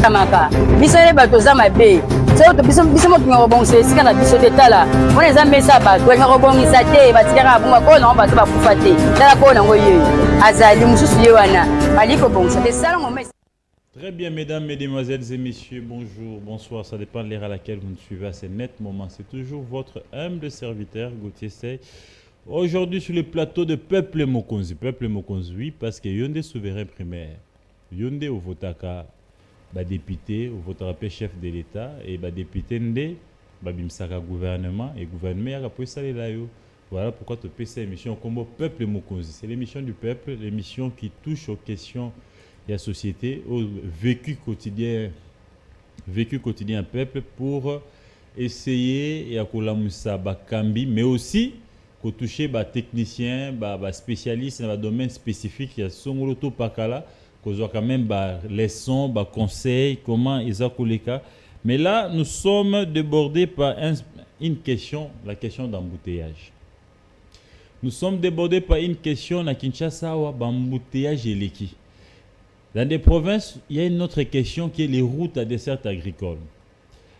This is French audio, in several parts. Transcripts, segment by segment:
Kamaka biso les bato za mabe c'est to biso mo bon c'est kana biso tetala on les ambe ça ba to ngako bon isate batikaka bunga ko na bato ba kufate tala ko na ngoye azali mususu ye wana baliko bon c'était ça le moment. Très bien, mesdames, mesdemoiselles et messieurs, bonjour, bonsoir, ça dépend de l'heure à laquelle vous nous suivez à ce net moment. C'est toujours votre humble serviteur, Gauthier Sey. Aujourd'hui, sur le plateau de Peuple Mokonzi, oui, parce que Yonde souverain primaire, Yonde au votaka, député, au votera chef de l'État, et député Nde, bimsaka gouvernement, et gouvernement, il y a pu saler là. Voilà pourquoi tu peux cette émission comme Peuple Mokonzi. C'est l'émission du peuple, l'émission qui touche aux questions de la société, au vécu quotidien peuple pour essayer et à collamusa bakambi, mais aussi pour toucher les techniciens, les spécialistes dans le domaine spécifique. Il y a son auto pakala, qu'on a quand même leçons, conseils, comment ils ont les cas. Mais là, nous sommes débordés par une question, la question d'embouteillage. Nous sommes débordés par une question à Kinshasa, l'embouteillage et l'équipe. Dans des provinces, il y a une autre question qui est les routes à dessert agricole.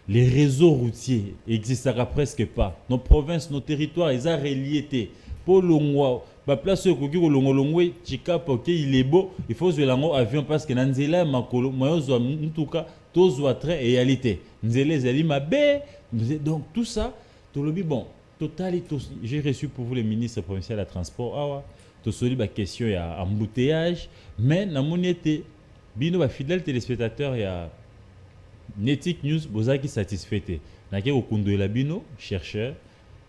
Les réseaux routiers n'existent presque pas. Nos provinces, nos territoires, ils ont relié. Pour l'ongwa, la place où il il est beau, il faut que l'ango avion parce que nanzela makolo, moyozo en tout cas, tous train et réalité. Nzele zali mabe, donc tout ça, tout le bon, total j'ai reçu pour vous le ministre provincial de la transport. Tout ce la question il y a embouteillage mais na monete bino ba fidèle téléspectateur il y a Netic News bozaki satisfaité na ke okundo la bino chercheur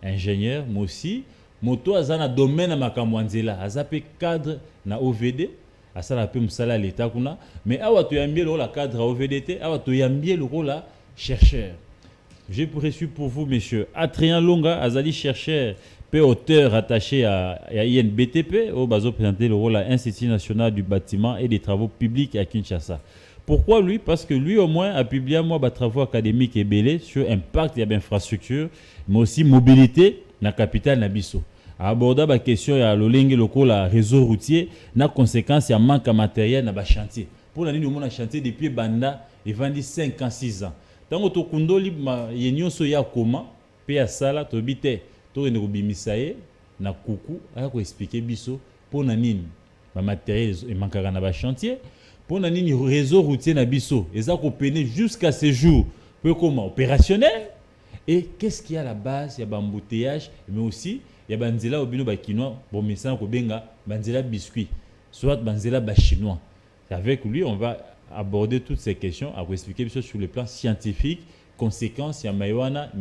ingénieur moi aussi moto azana domaine makambo nzela azape cadre na OVD asala pe musala l'état kuna mais awa to yambie le cadre OVDT awa to yambie le rôle chercheur. J'ai reçu pour vous monsieur Adrien Longa azali chercheur auteur attaché à INBTP, au bazo présenté le rôle à l'Institut national du bâtiment et des travaux publics à Kinshasa. Pourquoi lui? Parce que lui au moins a publié des travaux académiques et belés sur l'impact de l'infrastructure, mais aussi mobilité dans la capitale Nabiso. A aborder la question de l'olenge local la réseau routier, na conséquence il manque de matériel dans le chantier. Pour l'année nous avons chantier depuis Banda et 5 ans 6 ans. Tant que kundo libre yenyo so ya comment pe ya sala to bité to ne bimisaye na kuku aya ko expliquer biso pour na nini ba matériel et mankaka na ba chantier pour na nini réseau routier na biso eza ko peiner jusqu'à ce jour peu comment opérationnel et qu'est-ce qu'il y a à la base il y a embouteillage mais aussi il y a banzela obino ba kinois bon message ko benga banzela biscuit soit banzela ba chinois. Avec lui on va aborder toutes ces questions à vous expliquer sur le plan scientifique, conséquences, mais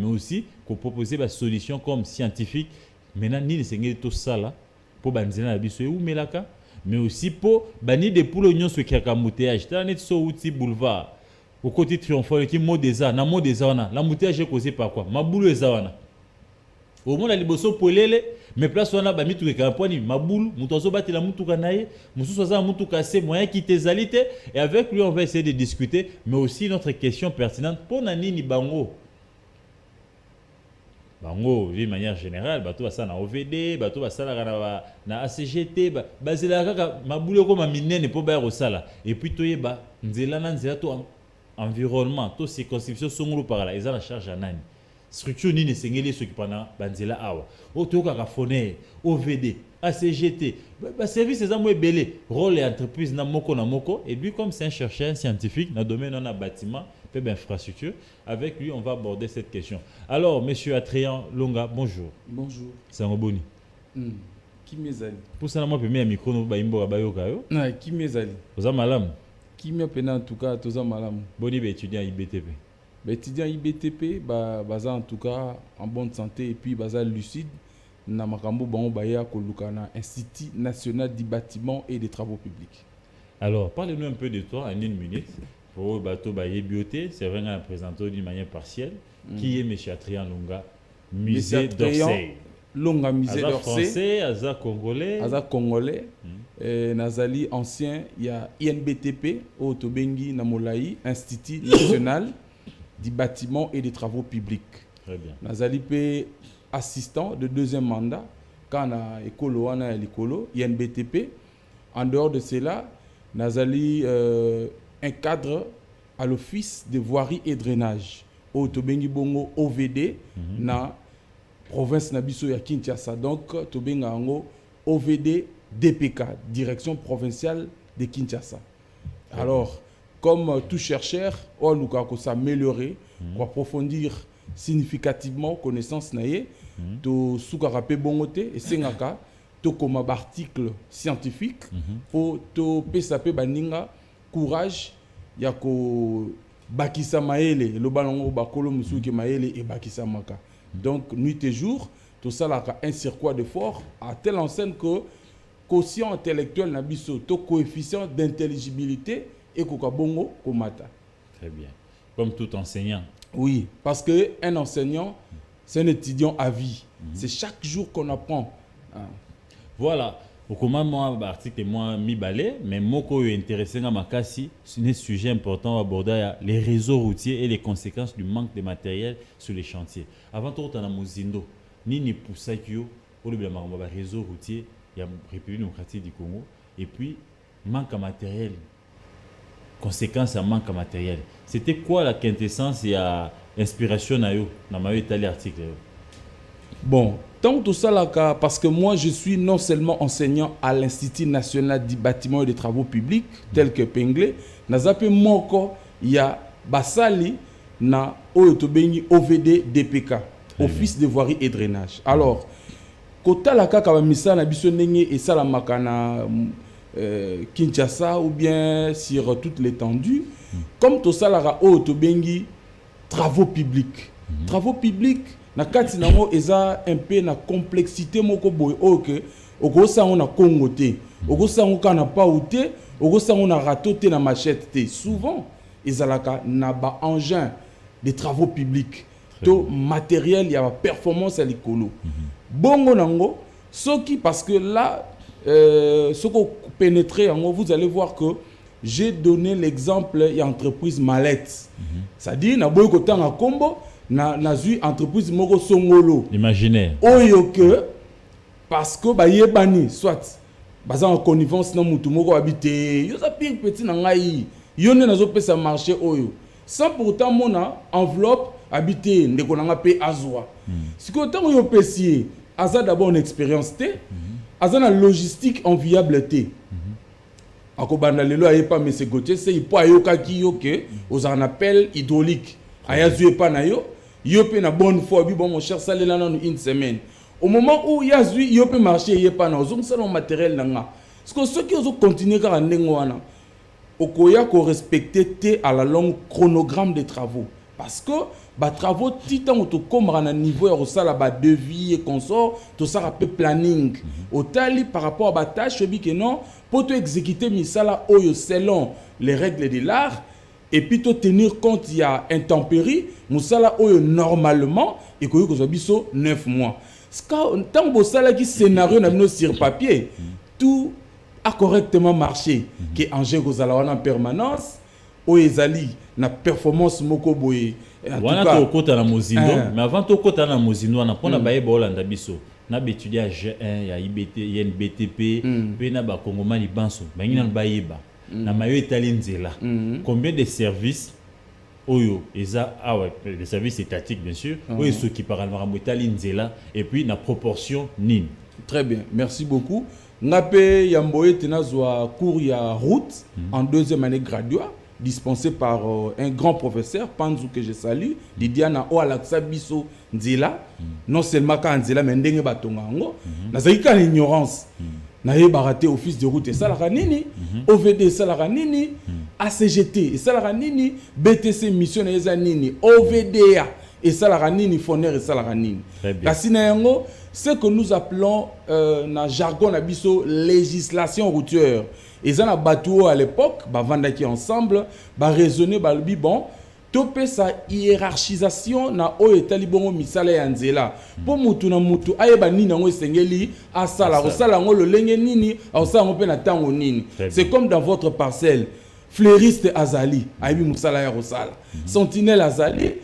aussi pour proposer des solutions comme scientifiques. Maintenant, ni les tout ça là pour banzena biso ou melaka, mais aussi pour bannir des poules oignons sur quelques embouteillages. T'as net sur outil boulevard au côté triomphal qui mot des arts, na mot des arts, l'embouteillage est causé par quoi? Ma boule est arts. Au moins la liboso polele mais place wana ba mitu ka poni mabulu mutozo batela mutuka naye mususu za mutuka c'est moyen qui t'ezalité et avec lui on va essayer de discuter mais aussi notre question pertinente pour nani bango d'une manière générale bato ba ça na OVD bato ba sala na ACGT bazela kaka mabulu ko minene po ba rosala et puis toyeba nzela na nzela to environnement to circonscription songolo par là ils ont la charge à nani structure ni nesengeli ceux qui pendant banzela awa otoka ka foner OVD ACGT service les amours belé rôle et entreprise na moko et lui comme c'est un chercheur scientifique dans domaine on a bâtiment peu d'infrastructure avec lui on va aborder cette question. Alors monsieur Adrien Longa bonjour. Bonjour. C'est un boni. Qui mezali pour ça moi premier micro no ba imbo ba yoka yo na qui mezali oza malam qui me pena en tout cas toza malam boni ba étudiant IBTP. Les étudiants IBTP, baza en tout cas en bonne santé et puis baza lucide. Na makambo bango baya kolukana Institut national du bâtiment et des travaux publics. Alors, parlez-nous un peu de toi en une minute. Pour bateau baye bioté, c'est vrai qu'on a présenté d'une manière partielle. Qui est monsieur Adrien Longa, musée d'Orsay. Longa musée d'Orsay. Français, Aza congolais. Aza congolais. Nazali ancien, il y a INBTP au Tobengi Namolaï, Institut national du bâtiment et des travaux publics. Très bien. Nazali pe assistant de deuxième mandat quand on a écolo on a l'écolo INBTP. En dehors de cela, Nazali un cadre à l'office de voirie et drainage au tobengi bongo OVD na province na biso ya Kinshasa. Donc tobenga ngo OVD DPK, direction provinciale de Kinshasa. Alors comme tout chercheur, on doit s'améliorer, pour approfondir significativement connaissance naie, to soukarape bongote et sengaka to comme article scientifique pour to pesape baninga courage ya ko bakisa maele lo balongo bakolo musuki maele et bakisa maka. Donc nuit et jour tout ça là un circuit de fort à telle enseigne que quotient intellectuel na biso to coefficient d'intelligibilité et kokabongo komata. Très bien. Comme tout enseignant. Oui, parce que un enseignant c'est un étudiant à vie. C'est chaque jour qu'on apprend. Voilà. Au comment moi article moi mi balé mais moko intéressé na makasi c'est un sujet important à aborder les réseaux routiers et les conséquences du manque de matériel sur les chantiers. Avant tout on a mozindo ni pusakio au lieu de réseau routier il y a République démocratique du Congo et puis manque de matériel. Conséquences à manque de matériel. C'était quoi la quintessence et l'inspiration dans ma étalé article? Bon, tant tout ça là, parce que moi je suis non seulement enseignant à l'Institut national du bâtiment et des travaux publics, tel que Penglé, nazape moko il y a basali na oyotobengi OVD DPK, Office de voirie et drainage. Alors, kota la kaka misa na biso ndenge et ça la makana Kinshasa ou bien sur toute l'étendue, comme tout ça là oyotobengi travaux publics. Travaux publics na kati nango eza un peu na complexité moko boy oke okosango na Congo te okosango kana pa outé okosango na rato te na machette te souvent ezalaka na ba engin de travaux publics to matériel ya ba performance à likolo bongo nango soki parce que là soko pénétrer en vous allez voir que j'ai donné l'exemple ya entreprise Mallette ça dit na boy ko tanga kombo na zui entreprise moko songolo imaginaire oyo que parce que ba yebani soit baza en connivence na mutu moko habité yo za pire petit na ngai yo ne nazo pesa marché oyo sans pourtant mona enveloppe habité ndeko na nga pe azwa siko tango yo pesier aza d'abord une expérience te aza na logistique enviable te akobanda lelo ayepa mais c'est Gauthier c'est il po ayoka ki yo que aux en appel hydraulique ayazu pa na yo yopé na bonne foi bi bon mon cher salé là dans une semaine au moment où yazui yopé marché yepa na ozong salon matériel nanga parce que ceux qui ont continué car ndengo wana okoya ko respecter te à la longue chronogramme des travaux parce que ba travaux titan to komra na niveau ya sala ba devis et consort to ça rappelle planning au tali par rapport à ba tâche bi que non pour te exécuter misala oyo selon les règles de l'art. Et puis tenir compte il y a intempérie musala oyo normalement et que vous avez 9 mois tant que ça qui scénario na sur papier tout a correctement marché que Angers gozala en permanence o ezali na performance moko boye wana to kota na mozindo mais avant to kota na mozindo na pona baye ba Holanda biso na étudier G1 ya IBT INBTP pe na ba Kongomani banso bangi na bayeba na mayo étalé nzela combien de services oyo eza les services étatiques bien sûr oyo ceux qui parlent marambo étalé nzela et puis na proportion nini. Très bien, merci beaucoup. Ngape yamboye tenazwa cours ya route en deuxième année graduat dispensé par un grand professeur Panzu que je salue Didiana Oalaksa Biso Nzela non seulement ka Nzela mais ndenge batonga ngo nazali ka ignorance na yebaraté office de route et salara nini OVD salara nini ACGT et salara nini BTC mission et nini OVDA et salara nini Foner et salara nini kasina yango ce que nous appelons na jargon na biso législation routière et ça na bateau à l'époque ba vandaki ensemble ba raisonner ba bi bon topé sa hiérarchisation na o etali bongo misala ya nzela po mutu na mutu ayeba nini ngo esengeli asala osala ngo lolenge nini osala ngo pe na tango nini. C'est comme dans votre parcelle fleuriste azali ayebi musala ya rosala sentinelle azali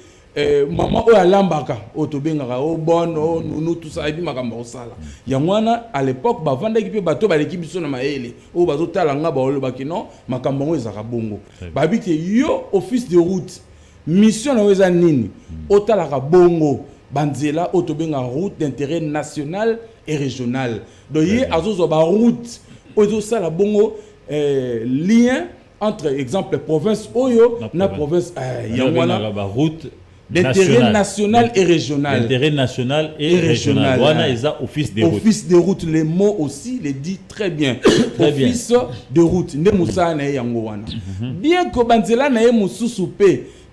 maman oyo alambaka oyo tobengaka o bonne o nunu tout ça ebi makambo osala yango wana à l'époque bavandaki mpe bato baleki biso na mayele oyo bazotala nga baolobaki non makambo yango ezaka bongo babi ke yo office de route mission na yo eza nini otalaka bongo banzela oyo tobengaka route d'intérêt national et régional donc ye azozwa baroute oyo ezosala bongo lien entre exemple province oyo na province yango wana route d'intérêt national et régional. D'intérêt national et régional. Voilà, ils ont office de route. Office de route, les mots aussi les dit très bien. Office de route. Bien que Banzela na musu soupe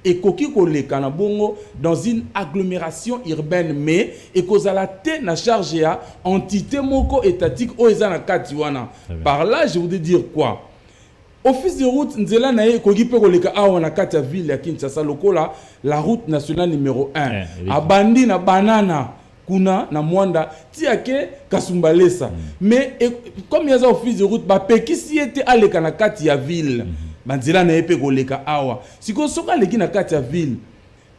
et koki koleka na bongo dans une agglomération urbaine mais et kozala te na charge ya entité moko étatique o ezana kati wana. Par là, je voudrais dire quoi? Office de route nzela na ye koki pe koleka awa na kati ya ville ya Kinshasa lokola la route nationale numéro 1 abandi na banana kuna na mwanda tiake kasumbalesa mais comme yaza office de route ba pekisi ete aleka na kati ya ville banzela na ye pe koleka awa siko soka leki na kati ya ville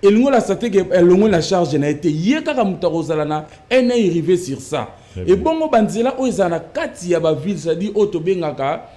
elingo la sateke elongo la charge na ete ye kaka mutakozala na ene arrivé sur ça et bongo banzela o ezana kati ya ba ville c'est-à-dire otobengaka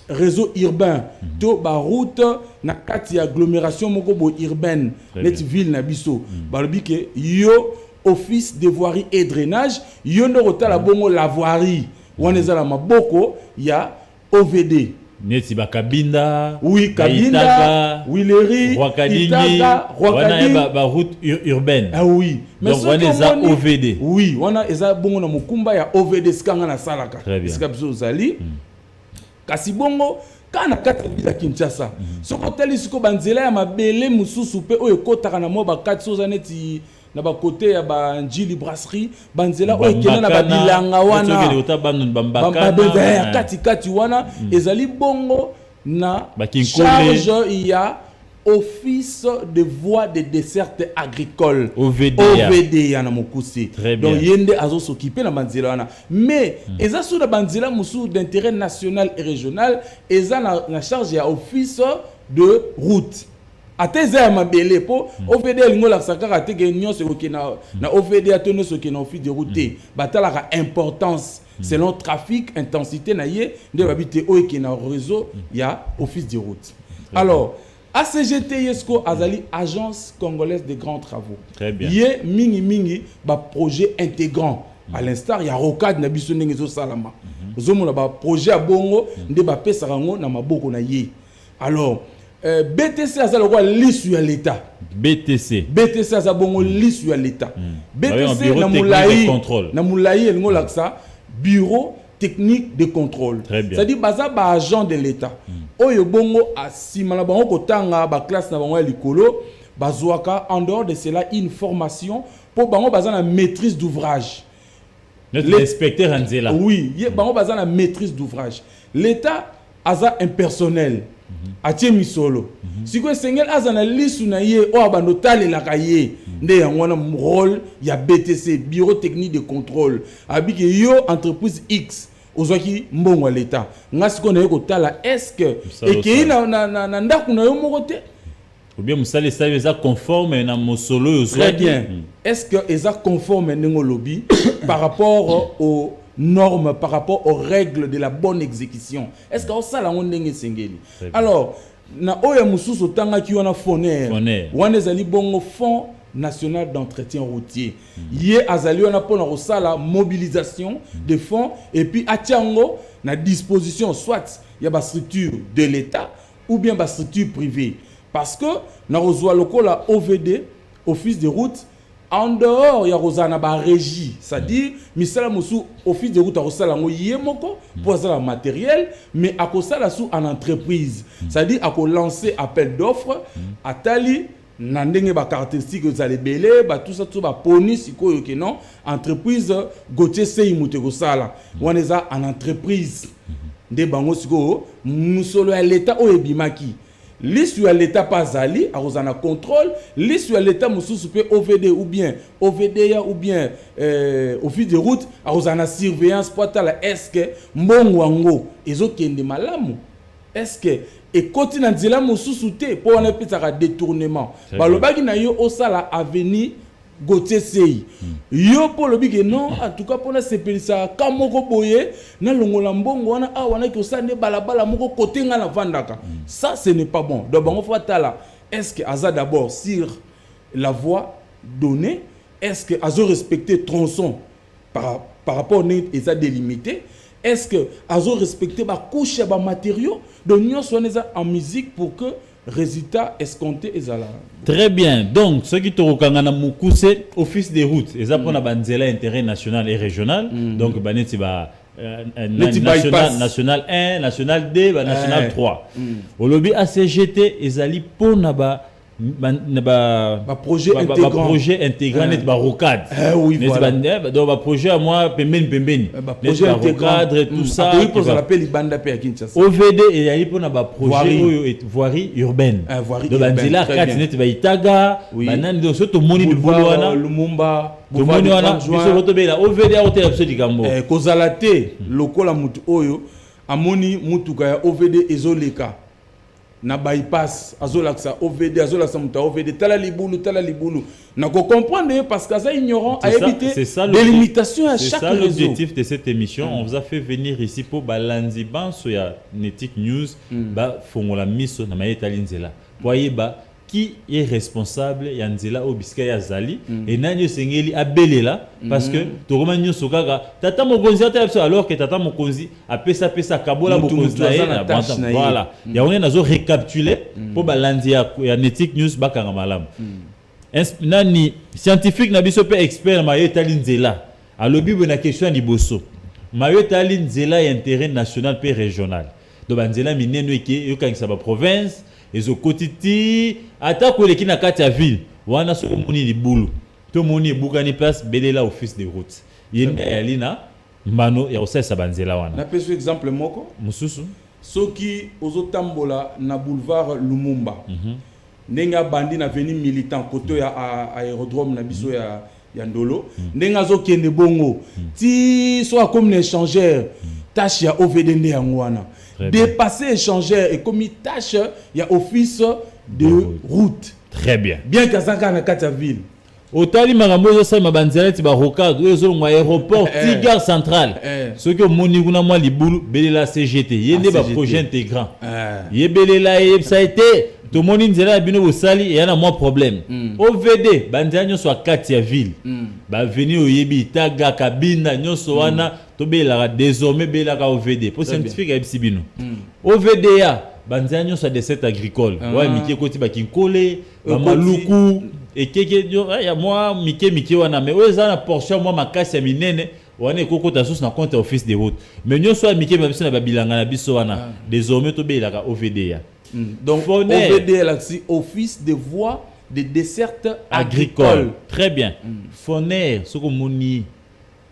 réseau urbain to ba route na kati ya agglomération moko bo urbaine net ville na biso balobi ke yo office de voirie et drainage yo ndo kotala bongo la voirie wana ezala maboko ya OVD neti bakabinda oui kabinda wileri Itaka wana ba route urbaine ah oui mais donc wana eza OVD oui wana eza bongo na mukumba ya OVD skanga na salaka ska biso zali kasi bongo kana kati bila Kinshasa soko teli siko banzela ya mabele mususu pe oyo kotaka na mo bakati soza neti na ba côté ya ba njili brasserie banzela oyo kena na babilanga wana kati wana ezali bongo na charge ya office de voies de desserte agricole OVD ya na mokusi donc yende azo s'occuper na banzela wana mais eza sous la banzela musu d'intérêt national et régional eza na charge ya office de route ateza ya mabele po OVD lingo la sakaka te ke nyonso ko na OVD atono so ke na office de route batalaka importance selon trafic intensité na ye nde babité o ke na réseau ya office de route alors ACGT Yesco Azali agence congolaise de grands travaux. Très bien. Yé mingi ba projet intégrant. À l'instar ya rocade na biso ndenge zo salama. Zomona ba projet abongo nde ba pesa rango na maboko na ye. Alors BTC azali kwa lisu ya l'état. BTC azabongo lisu ya l'état. BTC na moulayi elingo laksa bureau technique de contrôle. C'est-à-dire baza ba agent de l'état. Oyo bongo asima na bango kotanga ba classe na bango ya likolo bazwaka en dehors de cela une formation pour bango baza na maîtrise d'ouvrage. L'inspecteur Anzela. Oui, bango baza na maîtrise d'ouvrage. L'état aza impersonnel. Atie misolo. Siko sengel aza na lisu na ye o abando talelaka ye nde yango na rôle ya BTC bureau technique de contrôle. Abiki yo entreprise X ozwaki mbongo ya l'état ngasi ko na yeko tala est-ce que ekei na ndaku na yo moko te ou bien musale ça eza conforme na mosolo yo très bien est-ce que eza conforme ndenge lobby par rapport aux normes par rapport aux règles de la bonne exécution est-ce que osala ngo ndenge sengeli alors na oya mususu tangaki wana foner wana ezali bongo fond national d'entretien routier. Yé azali on a pour la mobilisation de fonds et puis atiango na disposition soit il y a ba structure de l'État ou bien ba structure privée parce que na rozwa lokola OVD office de route en dehors ya rozana ba régie c'est-à-dire misala musu office de route a rozala ngo yemoko pour ça matériel mais a kosala sous en entreprise c'est-à-dire a ko lancer appel d'offres atali na ndenge ba caractéristique za lebele ba tout ça tout ba poni sikoyo ke non entreprise Gauthier Sey muteko sala waneza en entreprise nde bango sikoyo musolo ya l'état o ebimaki lisu ya l'état pas ali a rozana contrôle lisu ya l'état mususu pe OVD ou bien OVD ou bien office de route a rozana surveillance pour tala est-ce que mbongo wango ezokende malamu est-ce que et continue na nzela mosusu te po wana pesa détournement balobaki na yo osala avenir Gauthier Sey yo po lobi ke non en tout cas pona sepelisa ka moko boye na longola mbongo wana wana ki osande balabala moko côté nga na vandaka ça ce n'est pas bon donc bango fatala est-ce que aza d'abord sur la voie donnée est-ce que azo respecter tronçon par rapport à ça délimité est-ce que azo respecter ba couche ba matériaux donc nous sommes en musique pour que résultat escompté ezala. Très bien. Donc, ce qui te recangana mukuse office des routes, et ça pour la banzela intérêt national et régional. Donc, baneti ba national 1, national 2, national 3. Au lobby ACGT ezali pour naba projet intégrant net ba rocade. Oui, voilà. Donc ba projet à moi pembeni. Projet intégrant tout ça. Oui, pour ça l'appelle Ibanda pe à Kinshasa. OVD et ali pour na ba projet voirie urbaine. Donc banzela 4 net ba itaga, banani donc surtout moni boulwana Lumumba, moni wana biso rotobela OVD a hôtel absolu gambo. Kozalate lokola mutu oyo amoni mutuka ya OVD ezoleka. Na bypass azolaksa OVD azolaksa muta OVD tala libulu na ko comprendre parce que ça ignorant a éviter des limitations à chaque réseau. C'est ça l'objectif de cette émission. On vous a fait venir ici pour balanzi banso ya Netic News ba fongola miso na mayeta linzela voyez ba qui est responsable ya nzela obiska ya zali et nanyo sengeli abelela parce que tokoma nyoso kaka tata mokonzi ata alors que tata mokonzi apesa kabola mokonzi na voilà ya on nazo récapituler pour balanzi ya Netic News bakanga malamu nani scientifique na biso pe expert mayeta linzela alobi bona question ya liboso mayeta linzela ya intérêt national pe régional donc banzela mineno eke yo kangisa ba province ezo kotiti ata ko leki na kati ya ville wana so moni libulu to moni bukani place belela office de route yenda yalina mano ya osesa banzela wana na peso exemple moko mususu soki ozotambola na boulevard Lumumba ndenga bandi na veni militant koto ya aérodrome na biso ya Ndolo ndenga zo kende bongo ti so comme échangeur tâche ya OVD nde yango wana dépasser échangeur et comme tâche il y a office de route. Très bien. Bien qu'azaka na kati ya ville. Otali makambo zo sa mabanzela ti ba rocade zo ngo aéroport Tigard central. Ce que moni kuna mwa libulu belela CGT yende ba projet intégrant. Yebelela ça a été to moni nzela bino bosali et na mwa problème. OVD banzela nyo so kati ya ville. Ba venir oyebi taga kabina nyo so wana to belela désormais belela ka OVD pour scientifique ya bino. OVDA banzela nyo so des sites agricoles. Ouais miki koti ba kinkole ba maluku et keke ya moi mike wana mais oza na portion moi makasi ya minene wana ekoko ta source na compte office de route mais nyoso ya mike biso na babilanga na biso wana désormais to belaka OVDA donc OVDA là c'est office de voies de desserte agricole. Très bien. Foner soko moni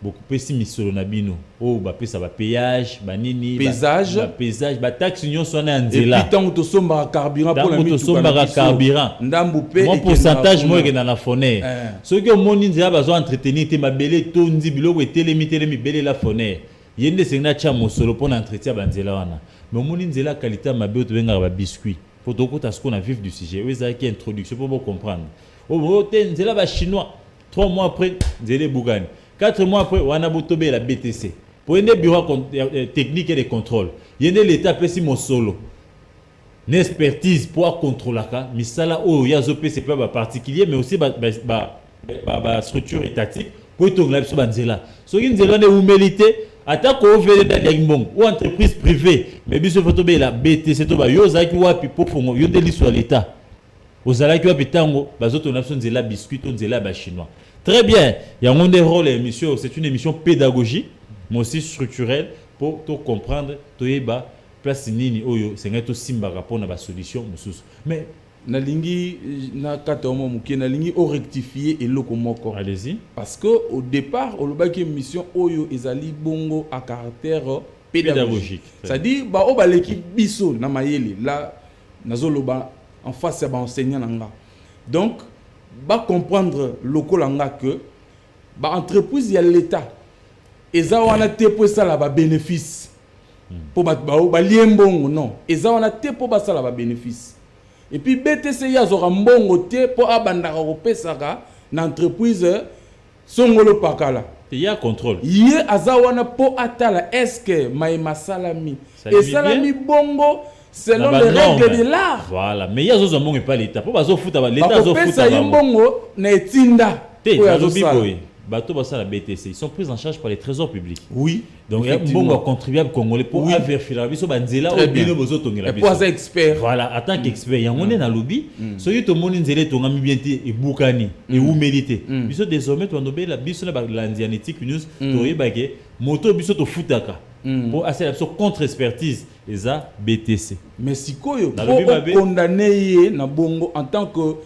beaucoup pesi misolo na bino o ba pesa ba péage ba nini paysage ba taxe union sona nzela et puis tant to somba carburant pour la mituka to somba carburant ndambu pe mon pourcentage mo ke na Foner ce que moni nzela ba zo entretenir te mabele to ndi biloko etelemi bele la Foner yende sengna cha mosolo pour entretien ba nzela wana mais moni nzela qualité mabe to benga ba biscuit pour to kota ce qu'on a vif du sujet oui ça qui introduction pour vous comprendre o te nzela ba chinois 3 mois après nzela bugani 4 mois après, on a botobé la BTC. Pour un bureau technique et de contrôle, il y a l'État pesi mon solo. Une expertise pour contrôler ça. Mais ça là, il y a c'est pas particulier, mais aussi la structure étatique. Pour tout le monde, là. Ce qui nous est humilité, attaque au VD d'Agbong ou entreprise privée. Mais bien sûr, il la BTC, il y a des wapi pour faire il y a des sur l'État. Aux alaki wapi tango, bazoto nation nzela biscuit, nzela ba chinois. Très bien. Il y a un rôle émission, c'est une émission pédagogique, mais aussi structurelle pour tout comprendre, tout yeba place nini oyo, c'est un tout simba rapport na ba solution mususu. Mais na lingi na katomo muke na lingi o rectifier et lokomoko. Allez-y. Parce que au départ, au lobaki émission oyo ezali bongo à caractère pédagogique. C'est-à-dire ba o baleki biso na mayele là nazoloba en face à ba enseignant nanga. Donc ba comprendre lokolanga que ba entreprise ya l'état eza wana te pour ça là ba bénéfice pour ba liembongo non eza wana te pour basala ba bénéfice et puis BTC ya zora mbongo te pour abandaka kopesaka na entreprise songolo pakala il y a contrôle ye azawana pour atala est-ce que maïma salami et salami bongo selon les règles de l'art. Voilà, mais il y a des gens qui pas l'État. Pourquoi ils foutent l'État? Ils bongo na etinda. Bateau basa la BTC, ils sont pris en charge par les trésors publics. Oui. Donc il y a un bon contribuable congolais pour vérifier la vie sur banzela ou bien besoin tongi la vie. Pour expert. Voilà, en tant qu'expert, il y a un na lobby, soyez tout le monde nzele tonga mibienti et boukani et ou méditer. Biso désormais tu vas la biso na l'andianétique news, tu que moto biso to futaka. Pour assez la contre-expertise les a BTC. Mais si koyo pour condamner na bongo en tant que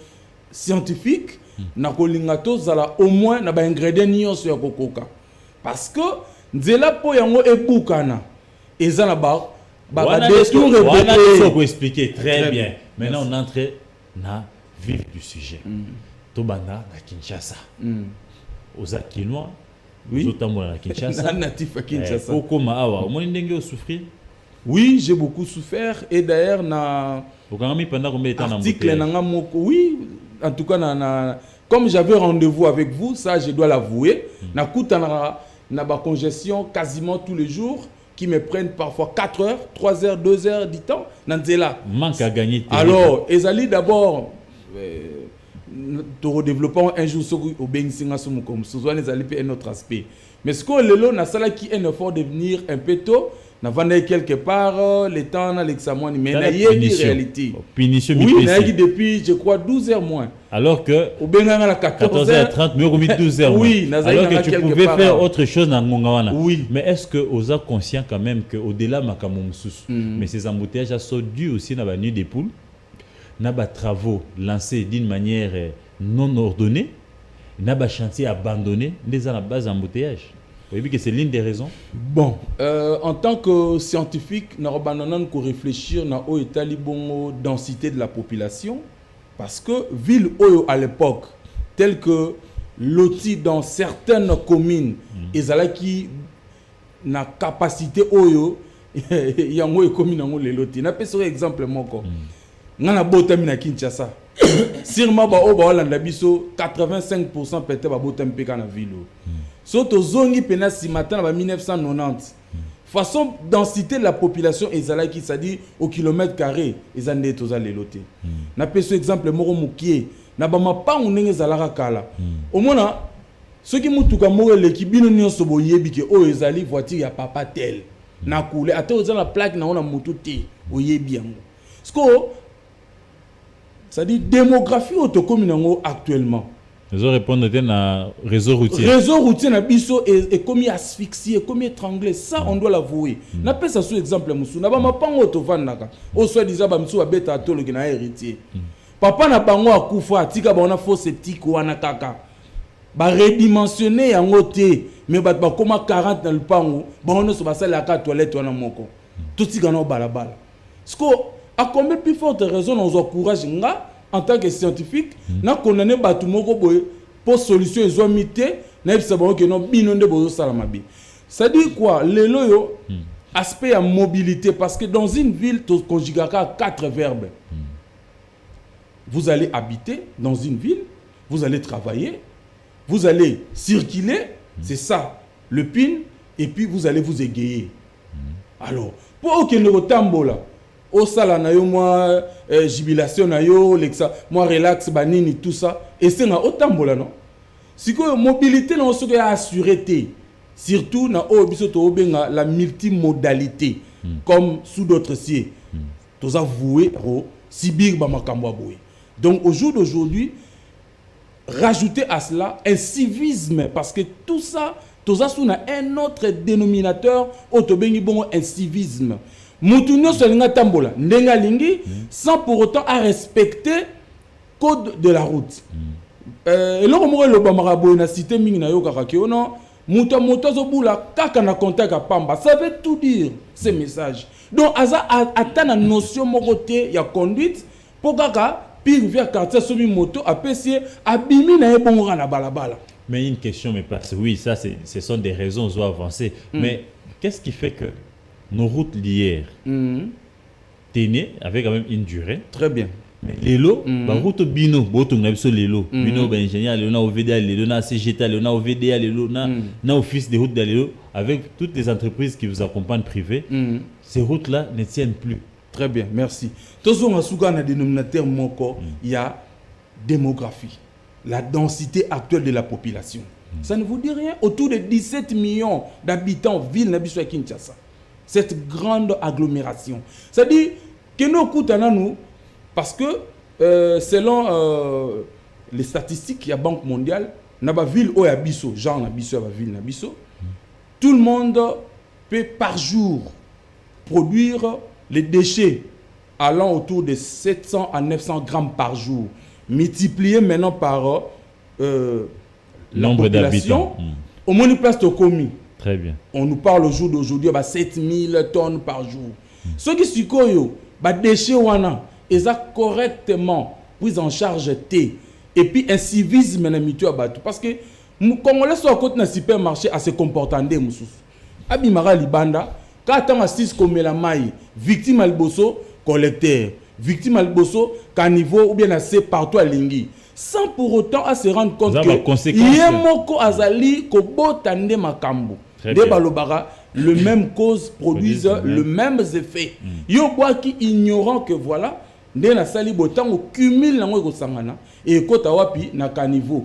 scientifique na kolinga tozala au moins na ba ingrédients nyonso ya kokoka parce que nzela po yango ebukana eza na ba détour de pour expliquer très bien. Maintenant on entre na vif du sujet. Tobanda na Kinshasa. Aux Akinois oui. Na Kinshasa. Natif à Kinshasa. Comment awa, on ndenge souffrir? Oui, j'ai beaucoup souffert et d'ailleurs na pendant combien de temps article oui, en tout cas comme j'avais rendez-vous avec vous, ça je dois l'avouer, na kutana na ba congestion quasiment tous les jours qui me prennent parfois 4 heures, 3 heures, 2 heures du temps na nzela. Manque à gagner. Alors, ezali d'abord développons un jour au Bensinga comme souvent les alliés un autre aspect. Mais ce qu'on lelo na sala qui est un effort de venir un peu tôt, na vendre quelque part les temps na l'examen mais na y a réalité. Punition oui, na depuis je crois 12 heures moins. Alors que au Benga na 14h30 mais au 12 heures. Oui, alors que tu pouvais faire autre chose dans Ngongawana. Oui. Mais est-ce que osa conscient quand même que au-delà makamomsus mais ces embouteillages sont dus aussi na ba nuit des poules. N'a pas travaux lancés d'une manière non ordonnée, n'a pas chantier abandonné, les à la base embouteillage. Vous voyez que c'est l'une des raisons. Bon, en tant que scientifique, nous avons réfléchir à l'état de densité de la population, parce que ville à l'époque, telle que loti dans certaines communes, ils ont qui na capacité oyo, il y a une commune les loti. N'a pas un exemple moko. Ngana botami na Kinshasa. Sûrement ba o ba Hollande biso 85% peut-être ba botami peka na ville. Soto zongi pena si matin na 1990. Façon densité de la population ezala qui ça dit au kilomètre carré ezande toza leloté. Na peso exemple moko mukie na ba mapango ndenge ezalaka kala. Au mona soki mutuka moko leki bino nyonso boyebi ke o ezali voiture ya papa tel. Na koule ate oza na plaque na ona mutu te oyebi yango. Sko ça dit démographie autocommune actuellement. Ils ont répondu à réseau routier. Réseau routier na biso est comme asphyxié, comme étranglé. Ça on doit l'avouer. Na pesa sous exemple musu na ba mapango to vandaka. O soit disant ba musu ba beta to le na héritier. Papa na bango akufa atika ba na faux septique wana kaka. Ba redimensionner yango te mais ba koma 40 na lupango ba on so ba sala ka toilette wana moko. Tout tika na balabala. Sko à combien plus forte raison on encourage nga en tant que scientifique na condamner batu moko boye pour solution ils mité na bisa ba que non binonde bozo salamabi. Ça dit quoi le loyo aspect à mobilité parce que dans une ville tu conjugaka 4 verbes. Vous allez habiter dans une ville, vous allez travailler, vous allez circuler, c'est ça le pin et puis vous allez vous égayer. Alors pour que nous tambola au sala na yo moi jubilation na yo lexa moi relax banini tout ça et c'est na otambola non si que mobilité na so que assurété surtout na o biso to benga la multimodalité comme sous d'autres sièges tous avoué ro sibir ba makambo aboy donc au jour d'aujourd'hui rajouter à cela un civisme parce que tout ça tous a un autre dénominateur autobengi bon un civisme. Moutounio solinga tambola ndenga lingi sans pour autant à respecter code de la route. Et là on le bamarabo na cité mingi na yo kaka ki ono muto zo bula kaka na contact pamba ça veut tout dire ces messages. Donc aza atana notion mokote ya conduite pour kaka pire vers quartier somi moto apesi abimi na ebonga na balabala. Mais une question me passe. Oui, ça ce sont des raisons aux avancer. Mais qu'est-ce qui fait que nos routes d'hier, tenaient avec quand même une durée. Très bien. Mais les lots, bah route bino, boto na biso les lots, bino bah ingénieur, les lots na OVDA, les lots na CGTA, les lots na OVDA, les lots na office des routes les lots, avec toutes les entreprises qui vous accompagnent privées, ces routes-là ne tiennent plus. Très bien, merci. Tout ce qu'on a un dénominateur moko, il y a démographie, la densité actuelle de la population. Ça ne vous dit rien? Autour de 17 millions d'habitants, ville Nabiso à Kinshasa. Cette grande agglomération. C'est-à-dire que nous écoutons nous, parce que selon les statistiques, il y a Banque mondiale, dans la ville où il y a Bisso, genre Nabiso, la ville Nabiso, tout le monde peut par jour produire les déchets allant autour de 700 à 900 grammes par jour, multiplié maintenant par nombre d'habitants. Au moins, une place de commis. Très bien. On nous parle au jour d'aujourd'hui de 7000 tonnes par jour. Ceux qui sont les déchets, ils sont correctement pris en charge. Et puis, un civisme parce que les Congolais sont à côté d'un supermarché à se comporter. Abimara Libanda, quand on assiste comme la maille, victime alboso, collecteur, victime alboso, caniveau ou bien assez partout à Lingui. Sans pour autant à se rendre compte que Yemoko Azali Kobotande Makambo. De Balobara, le même cause produisent le même effet. Yo bois qui ignorant que voilà, dès la sali botan au cumul na ngoko sangana et kota wapi na caniveau.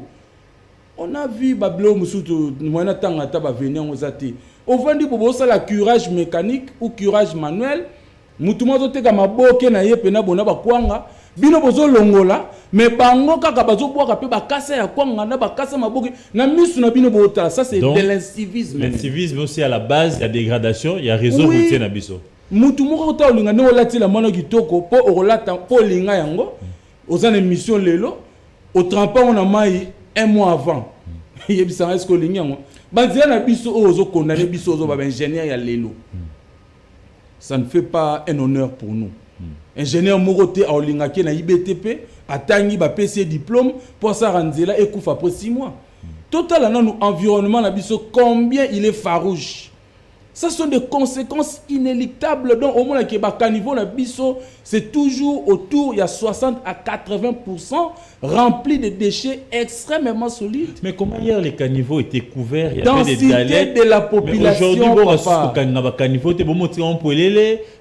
On a vu Bablo Musutu moina tanga taba venir aux athées. Au vendi pour ça la curage mécanique ou curage manuel. Mutuma to teka maboke na ye pena bona bakwanga. Bino bozo longola mais bango kaka bazo boaka pe bakasa ya kwanga na bakasa maboke na misu na bino bota. Ça c'est de l'incivisme. L'incivisme aussi à la base, la dégradation, il y a réseau routier na biso. Mutu moko ta olinga ne olati la mona kitoko po olata po linga yango. Oza na mission lelo au trempa on a mai un mois avant. Yebisa est-ce que linga yango. Banzia na biso ozo condamner biso ozo ba ingénieur ya lelo. Ça ne fait pas un honneur pour nous. Ingénieur Moroté à Olingake na IBTP, à Tangi ba PC diplôme pour ça ranzela et kouf après 6 mois. Total à nous environnement na biso combien il est farouche. Ça sont des conséquences inéluctables donc au moins que ba caniveau na biso c'est toujours autour il y a 60 à 80% rempli de déchets extrêmement solides. Mais comment hier les caniveaux étaient couverts, il y avait des galettes de la population. Aujourd'hui,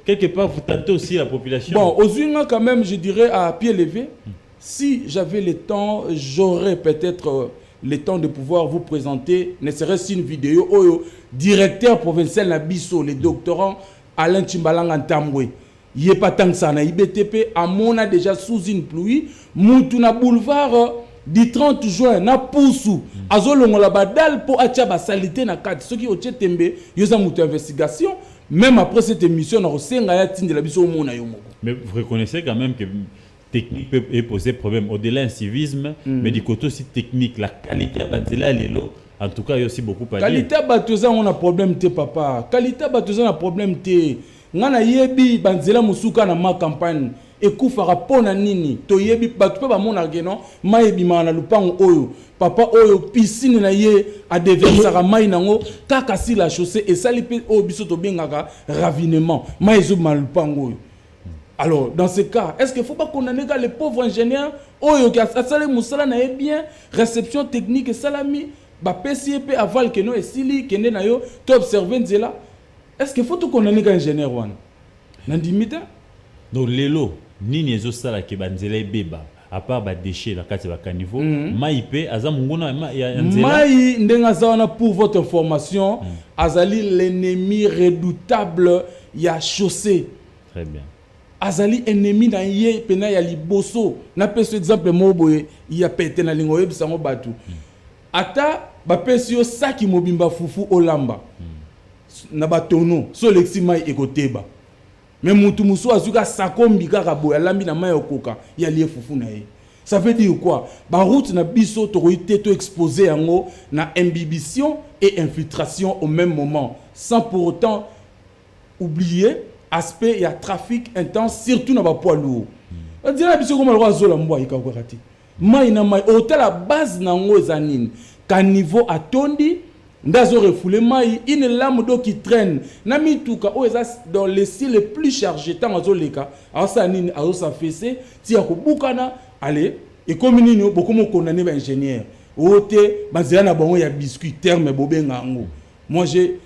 quelque part vous tentez aussi la population. Bon, aux Unis quand même, je dirais à pied levé, si j'avais le temps, j'aurais peut-être le temps de pouvoir vous présenter, ne serait-ce une vidéo au directeur provincial Nabiso, le doctorant Alain Timbalanga Ntambwe. Il n'y a pas tant que ça na IBTP, à mon a déjà sous une pluie, Moutouna boulevard du 30 juin, na poussou, azolongo la badal pour atia ba salité na carte. Ceux qui ont été tembe, ils ont une investigation. Même après cette émission, on a de la biso au mais vous reconnaissez quand même que technique peut poser problème au-delà d'un civisme, mais du côté aussi technique, la qualité à l'élo. En tout cas, il y a aussi beaucoup à dire. Qualité à on a problème te papa. Qualité à on a problème te. Ngana yebi banzela musuka na ma campagne ekufaka pona nini to yebi batu pe ba mona geno mayebi mana lupango oyo papa oyo piscine na ye a déversera mai nango kaka si la chaussée et sali pe o biso to bengaka ravinement mayezo malupango oyo. Alors dans ce cas, est-ce qu'il faut pas condamner les pauvres ingénieurs oyo qui a salé musala na ye bien réception technique et salami ba PCP aval que no esili kende na yo to observer nzela. Est-ce qu'il faut tout condamner les ingénieurs wan? Nandimita? Donc l'élo nini ezo sala ke banzela beba à part ba déchets la carte ba caniveau maïpe azamunguna ya nzela mai ndenga zawana pour votre information azali l'ennemi redoutable ya chaussée. Très bien. Azali ennemi na ye pena ya liboso na peso exemple moboye ya pété na lingo yebisa ngo batu ata ba pesio saki mobimba fufu olamba na batono so lexi mai ekoteba mais mutu musu azuka sakombi kaka boya lambi na mai okoka ya lie fufu na ye. Ça veut dire quoi? Ba route na biso to to exposé yango na imbibition et infiltration au même moment sans pour autant oublier aspect il y a trafic intense surtout na ba poids lourd. On dirait biso comme le roi zola mboa ikakati mai na mai hôtel à base na ngo zanine ka niveau atondi ndazo refoulé mai une lame d'eau qui traîne na mituka o eza dans les sites les plus chargés tant azo leka asa nini azo s'affaisser ti ya kobukana allez et comme nini beaucoup mo condamné ba ingénieur oté bazela na bango ya biscuit terme bobenga ngo moi j'ai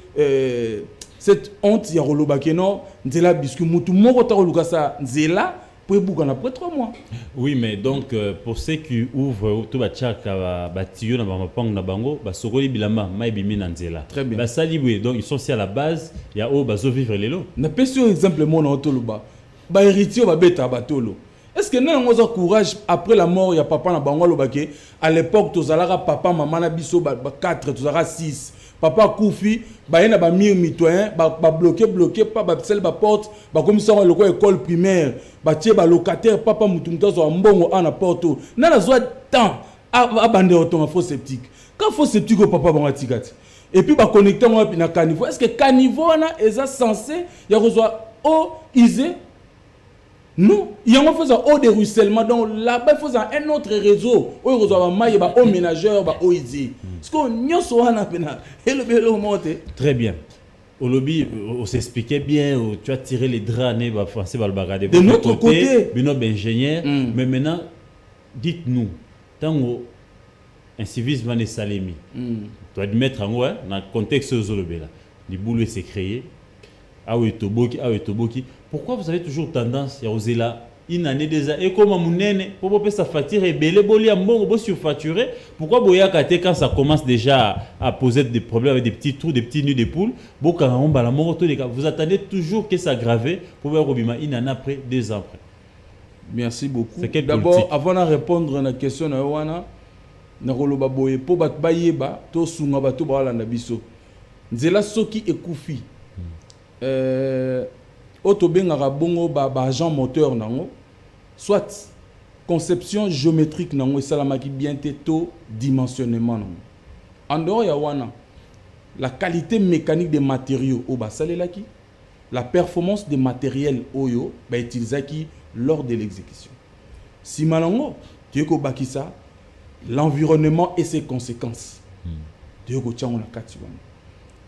cette honte ya roloba keno nzela biscuit mutu moko ta koluka sa nzela pour bukana après 3 mois. Oui, mais donc pour ceux qui ouvrent tout bachaka batio na bamapang na bango ba sokoli bilamba mai bimi na nzela. Très bien. Ba salibwe donc ils sont si à la base ya o bazo vivre lelo. Na pesi exemple mon otoloba ba héritier ba beta batolo. Est-ce que nous avons courage après la mort ya papa na bango lobake à l'époque tozalaka papa maman na biso ba 4 tozalaka 6 papa koufi ba yena ba mir mitoyen ba bloquer pas ba sel ba porte ba comme ça le école primaire ba tie ba locataire papa mutumta zo mbongo ana porto na la zo temps a bande auto faux sceptique quand faux sceptique au papa bango tikati et puis ba connecter moi na caniveau est-ce que caniveau na est censé ya reçoit eau isée. Non, il y a un de ruissellement. Donc là-bas, il faut un autre réseau. Où il y a un ménageur, un easy. Parce qu'on y a très bien. Au lobby, on s'expliquait bien, tu as tiré les draps, français, de notre côté. Bino ingénieur. Mais maintenant, dites-nous, tant un civisme va salemi. Tu dois admettre en dans le contexte de Zolobé, le boulot s'est créé. Pourquoi vous avez toujours tendance à oser là une année déjà et comme amunene pour payer sa facture et belé boli ambongo bo surfacturé pourquoi boya kate quand ça commence déjà à poser des problèmes avec des petits trous des petits nids de poules boka on bala mongo les gars vous attendez toujours que ça grave pour voir robima une année après 2 ans après. Merci beaucoup. D'abord avant de répondre à la question na wana na koloba boye po bat bayeba to sunga bato ba na biso nzela soki ekufi autobengaka bongo ba agent moteur nango soit conception géométrique nango esalamaki bien te to dimensionnement nango en dehors ya wana la qualité mécanique des matériaux o basalelaki la performance des matériels oyo ba utilisaki lors de l'exécution si malango tu ko bakisa l'environnement et ses conséquences tu ko tchango na kati wana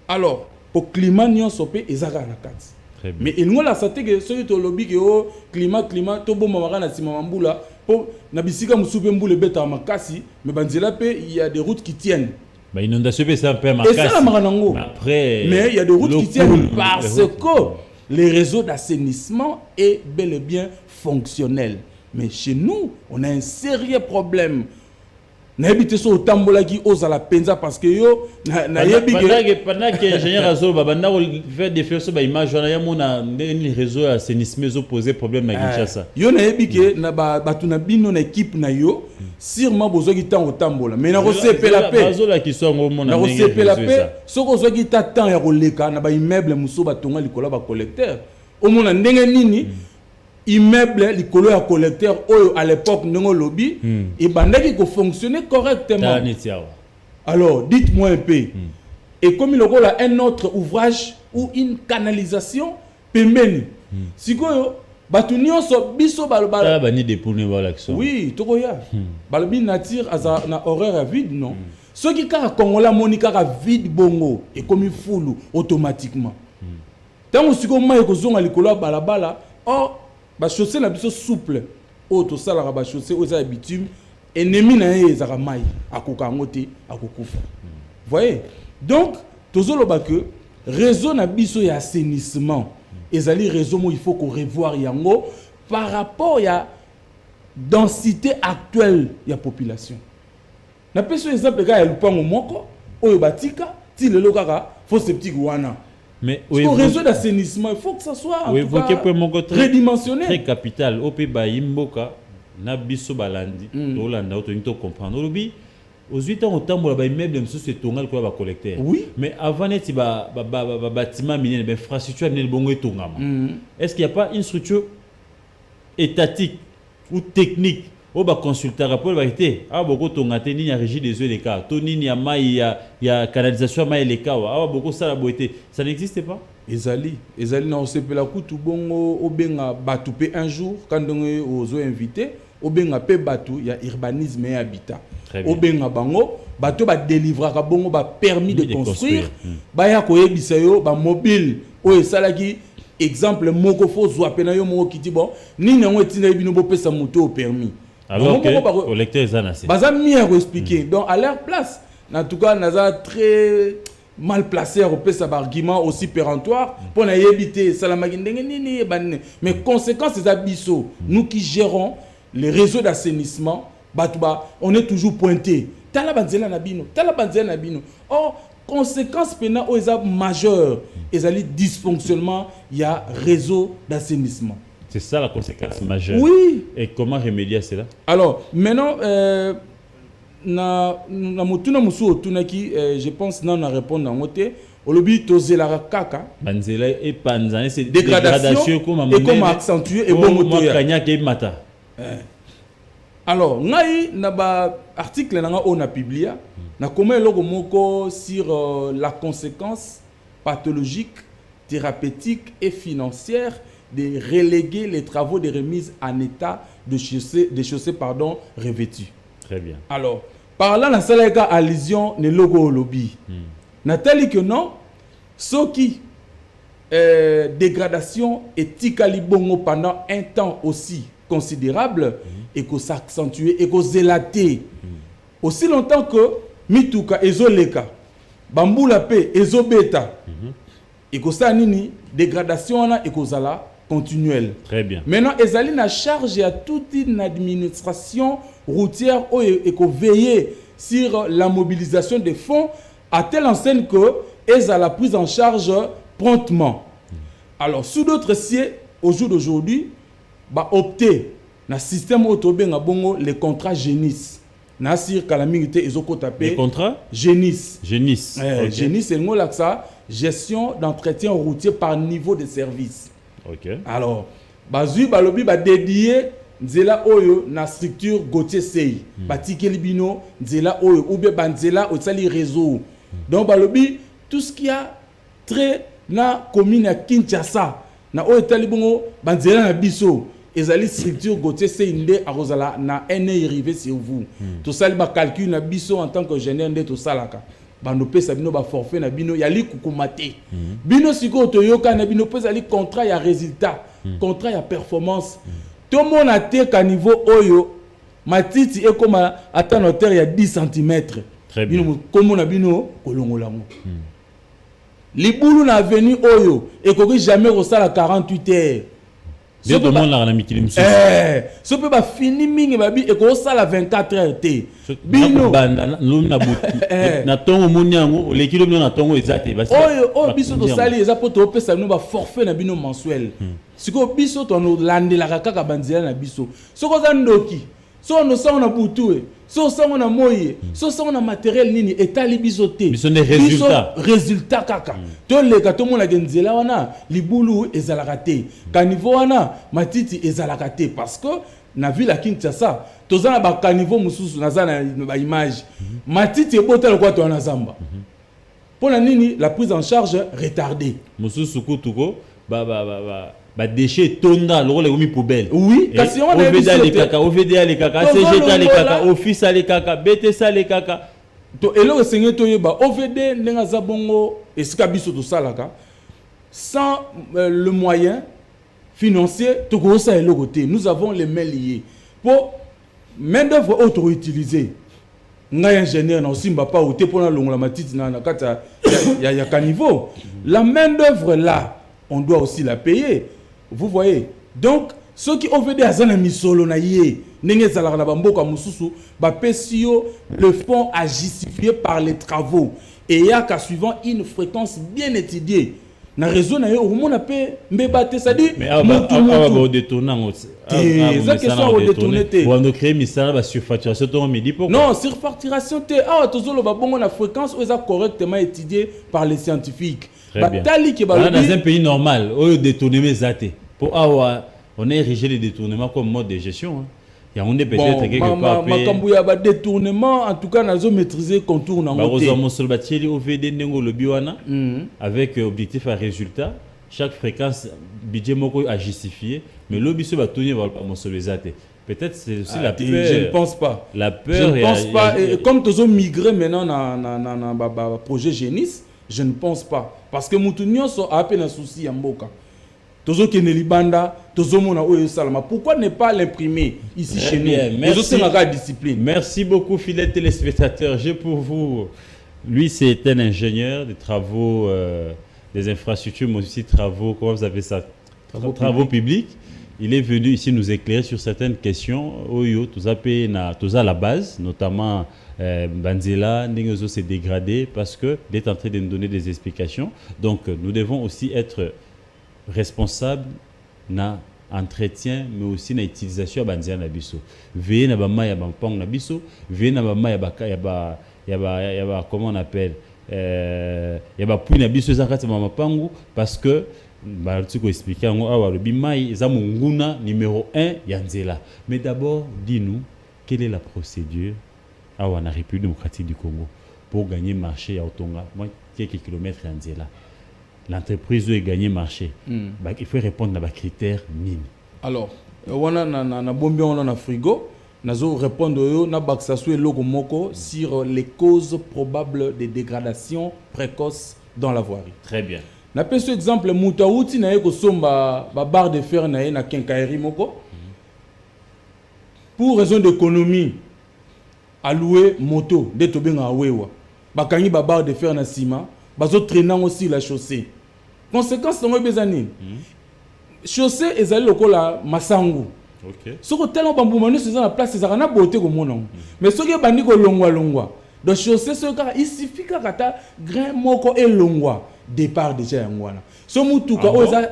alors pour climat nyonso pe ezaka na kati. Mais il nous a senti que ce que lobby que au climat to bon mamara na sima mambula po na bisika musupe mbule beta makasi mais banzela pe il y a des routes qui tiennent. Bah inondation pe c'est un peu makasi. Et ça la maranango. Après mais il y a des routes qui tiennent parce que les réseaux d'assainissement est bel et bien fonctionnel. Mais chez nous, on a un sérieux problème. Na habité so tambola qui ose à la penza parce que yo na yebi pendant que ingénieur azo banda faire des faits sur ba image na yamona les réseaux assainissement zo poser problème na Kinshasa yo na yebi ke na batu na bino na équipe na yo sûrement bozo ki tango tambola mais na ko sepela pe bazo la qui sont au monde na ko sepela pe soko zo ki ta temps ya koleka na ba immeuble muso batonga likola ba collecteur au monde ndenge nini immeuble likolo ya collecteur oyo à l'époque ndongo lobby et bandaki ko fonctionner correctement. Alors dites-moi un peu et comme il y a un autre ouvrage ou une canalisation pembeni sikoyo batu nyonso biso balobala bani dépouner voilà action oui tokoya balobi nature aza na horaire vide non ceux qui kaka kongola monika ka vide bongo et comme fulu automatiquement tant sikoyo mai ko zonga likolo balabala or ba chaussée na biso souple auto sala ba chaussée aux bitume ennemi na ezaka mai akoka ngote akokufa voyez donc tozoloba que réseau na biso ya assainissement ezali réseau mo il faut qu'on revoir yango par rapport ya densité actuelle ya population na peso exemple ka ya lupango moko oyo batika ti lelo kaka faux sceptique wana. Mais au réseau d'assainissement, il faut que ça soit redimensionné. Très capital. Au pays Imboka, na biso balandi, Olanda, auto comprendre. Aujourd'hui, aux 8 ans, autant pour la immeuble, même si c'est tongal quoi va collecter. Oui. Mais avant d'être bâtiment minier, infrastructure minier bongo et tongama. Est-ce qu'il n'y a pas une structure étatique ou technique? Oh bah consulter rapport va été beaucoup tongate ni ya régie des eaux les cas toni ni ya mai ya canalisation mai les cas beaucoup ça la beauté ça n'existe pas ezali na osepela kutu bongo obenga batu pe un jour quand on aux invité obenga pe batu ya urbanisme et habitat Très bien. obenga bango bato ba délivraka bongo ba permis de construire ba ya koyebisa yo ba mobile oyo esalaki exemple moko fo zwa pena yo moko kiti bon nini yango etina bino bopesa moto au permis alors que au lecteur zanase baza mieux expliquer donc à leur place en tout cas naza très mal placé à repérer argument aussi péremptoire pour éviter salamaki ndenge nini banne mais conséquence des abisso nous qui gérons les réseaux d'assainissement batuba on est toujours pointé tala banzela na bino or conséquence pena aux majeure ezali dysfonctionnement il y a réseau d'assainissement. C'est ça la conséquence majeure. Oui. Et comment remédier à cela? Alors maintenant na mutuna musu otunaki je pense na répondre en côté olobi tozela kaka banzela et panzane c'est dégradation comme accentuer et bon moto kanya ke mata. Alors ngai na ba article na on a publié na comment logo moko sur la conséquence pathologique, thérapeutique et financière de reléguer les travaux de remise en état de chaussées revêtues. Très bien. Alors, parlant de la allusion ne logo lobby. Nathalie que non, ce qui dégradation éthique bongo pendant un temps aussi considérable et que s'accentuer et que zélater aussi longtemps que mituka ezoleka bambula pe ezobeta et que ça nini dégradation na et que zala continuelle. Très bien. Maintenant ezali na charge à toute une administration routière et que veiller sur la mobilisation des fonds à telle enseigne que ezala la prise en charge promptement. Alors sous d'autres cieux au jour d'aujourd'hui ba opter na système autobenga bongo les contrats génisse na sir calamité ezoko tapé les contrats génisse okay. Génisse c'est ngol ça gestion d'entretien routier par niveau de service. OK. Alors bazui balobi ba dédié nzela oyo na structure Gauthier Sey batikeli bino nzela oyo ou bien banzela au sali réseau. Donc balobi tout ce qui a trait na commune à Kinshasa na oyo tali bongo banzela na biso ezali structure Gauthier Sey nde arozala na ene arrivé sur vous. Tout ça ba calcul na biso en tant que ingénieur nde to salaka. Bando pesa bino ba forfait na bino yali kukumate. Bino siko toyoka na bino pesa li contrat ya résultat, contrat ya performance. Tout le monde a été qu'à niveau oyo matiti et comme atteint hauteur il y a 10 cm. Très bien. Comme on a bino kolongolango. Libulu na venu oyo et ko jamais resala 48 heures. Bien tout le monde la mikili musu. So peut ba fini mingi babi et ko sala 24 heures té. Bino banda na butu. Na tongo munyango le kilo na tongo exact basi. Oyo biso to sali eza po to pesa no ba forfait na bino mensuel. Siko biso to no landela kaka banzela na biso. Soko za ndoki. So no sa na butu e. So sa na moye. So sa na matériel nini etali biso te. Biso ne résultat. Résultat kaka. To leka to mona genzela wana libulu ezalaka te. Kanivo wana matiti ezalaka te parce que na ville à Kinshasa tozana ba kanivo mususu nazana ba image. Matiti ebotela kwa to na zamba. Pona nini la prise en charge retardée. Mususu kutuko ba déchet tonda le mi poubelle. Oui, kasi on a OVD les caca, OVD les caca, CGT les caca, office les caca, BTSA les caca. To elo senye to yeba OVD ndenga za bongo esika biso to salaka sans le moyen financier to ko sa elo côté. Nous avons les mains liées pour main d'œuvre auto-utilisée. Ngai ingénieur na osimba pa oté pona longola matiti na kata ya caniveau. La main d'œuvre là, on doit aussi la payer. Vous voyez. Donc ceux qui ont fait des azana misolo na yé ndenge zalaka na bamboka mususu ba pesio le fonds à justifier par les travaux et il y a qu'à suivant une fréquence bien étudiée na raison na yo on appelle mbebate ça dit mais on détournant ça question on détourner té on créer misala ba surfacturation to midi pourquoi non surfacturation té tozolo ba bongo na fréquence ou ça correctement étudié par les scientifiques. Très bien. Dans un pays normal on détourner mes athées pour avoir on a érigé les détournements comme mode de gestion. Il y a on est peut-être quelque part. Makambuya ba détournement en tout cas nazo maîtriser contour na ngote. Ba rozo bateli OVD ndengo lobi wana avec objectif à résultat. Chaque fréquence budget moko à justifier mais lobi so ba tonyer ba mosolezate. Peut-être c'est aussi Ah, la peur. je ne pense pas. La Je peur. ne pense pas. Et comme tous ont migré maintenant dans le projet Génis, je ne pense pas. Parce que Moutounion sont à peine un souci en Boka. Tozo Keneli Banda, Tozo Mona Oyo Salama. Pourquoi ne pas l'imprimer ici chez nous? Merci. Discipline. Merci beaucoup, fidèles téléspectateurs. J'ai pour vous, lui, c'est un ingénieur des travaux, des infrastructures, mais aussi travaux, comment vous appelez ça? Travaux publics. Il est venu ici nous éclairer sur certaines questions. Oyo, tout ça à la base, notamment Banzela, Nengozo s'est dégradé parce qu'il est en train de nous donner des explications. Donc, nous devons aussi être responsables na entretien, mais aussi na utilisation de Banzela na biso. Veillez na bama ya bampang na biso, veillez na bama ya comment on appelle, ya ba puis na biso zakati mama pangu parce que tu peux expliquer le Bimai est mon numéro 1 Yanzela. Mais d'abord, dis-nous, quelle est la procédure à la République démocratique du Congo pour gagner marché à Otonga, moi, quelques kilomètres Yanzela. L'entreprise doit gagner marché. Il faut répondre à des critères minimes. Alors, on a un frigo. Nous allons répondre sur les causes probables de dégradation précoce dans la voirie. Très bien. Na peso exemple mutauti na yeko somba ba barre de fer na ye na kenkaeri moko pour raison d'économie allouer moto de tobenga wewa bakangi ba barre de fer na ciment bazo traîner aussi la chaussée conséquence ngo bezani chaussée ezali lokola masangu. OK, soko tellement bambumano c'est la place ezaka na beauté ko mona mais soki bandi ko longwa donc chaussée soka il suffit kata grain moko elongwa départ déjà yangwana so mutuka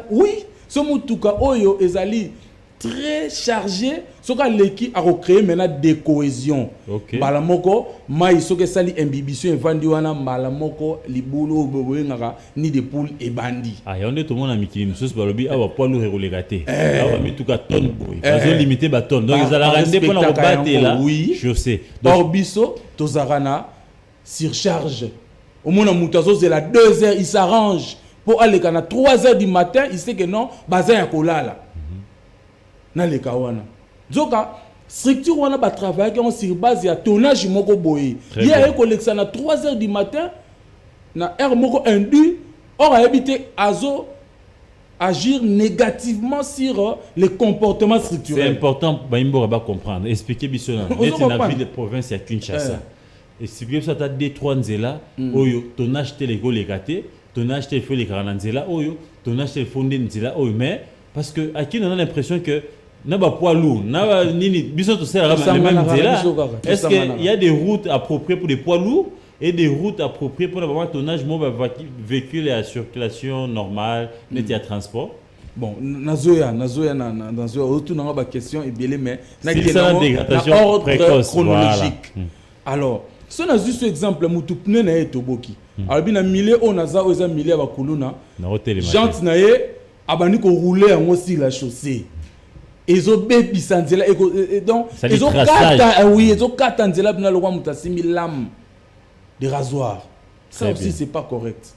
oui so mutuka oyo ezali très chargé soka leki a recréer maintenant des cohésions. OK, mbala moko mai soka sali imbibition evandi wana mbala moko libulu boboyengaka ni de poule et bandi yonde tout le monde a mikili mususu balobi awa poids lourd relegate awa mituka tonne boy bazo limiter ba tonne donc ils allaient rendre pour na battre là chaussée or biso tozarana surcharge. Au moins, Moutazo, c'est la 2 heures, il s'arrange pour aller à 3 heures du matin, il sait que non, bazin ya kolala. Na le kawana. Donc, structure wana ba travail qui sur base ya tonnage moko boye. Il y a un collection à 3 heures du matin, na air moko indu, or a habité azo agir négativement sur les comportements structurels. C'est important, Baimbo va comprendre. Expliquez Bissona. C'est la ville de province à Kinshasa. Et si vous avez des 3 nzela, oyo, ton acheté les go les gâtés, ton acheté les feux les garanzela, oyo, ton acheté les fondés nzela, oyo, mais parce que à qui on a l'impression que n'a pas poids lourd, n'a pas nini, bisous tout ça, le même nzela. Est-ce qu'il y a des routes appropriées pour des poids lourds et des routes appropriées pour avoir ton âge, mon véhicule et la circulation normale, net à transport? Bon, nazoya, autour de la question est bien, mais c'est ça la dégradation précoce chronologique. Alors, si on a juste exemple, mutu pneu na etoboki. Alors bien na milieu on a za oza milieu ba kuluna. Jante na ye abani ko rouler en aussi la chaussée. Ezo bebi sanzela donc ezo kata oui ezo kata nzela bina lokwa mutasimi lame de rasoir. Ça aussi c'est pas correct.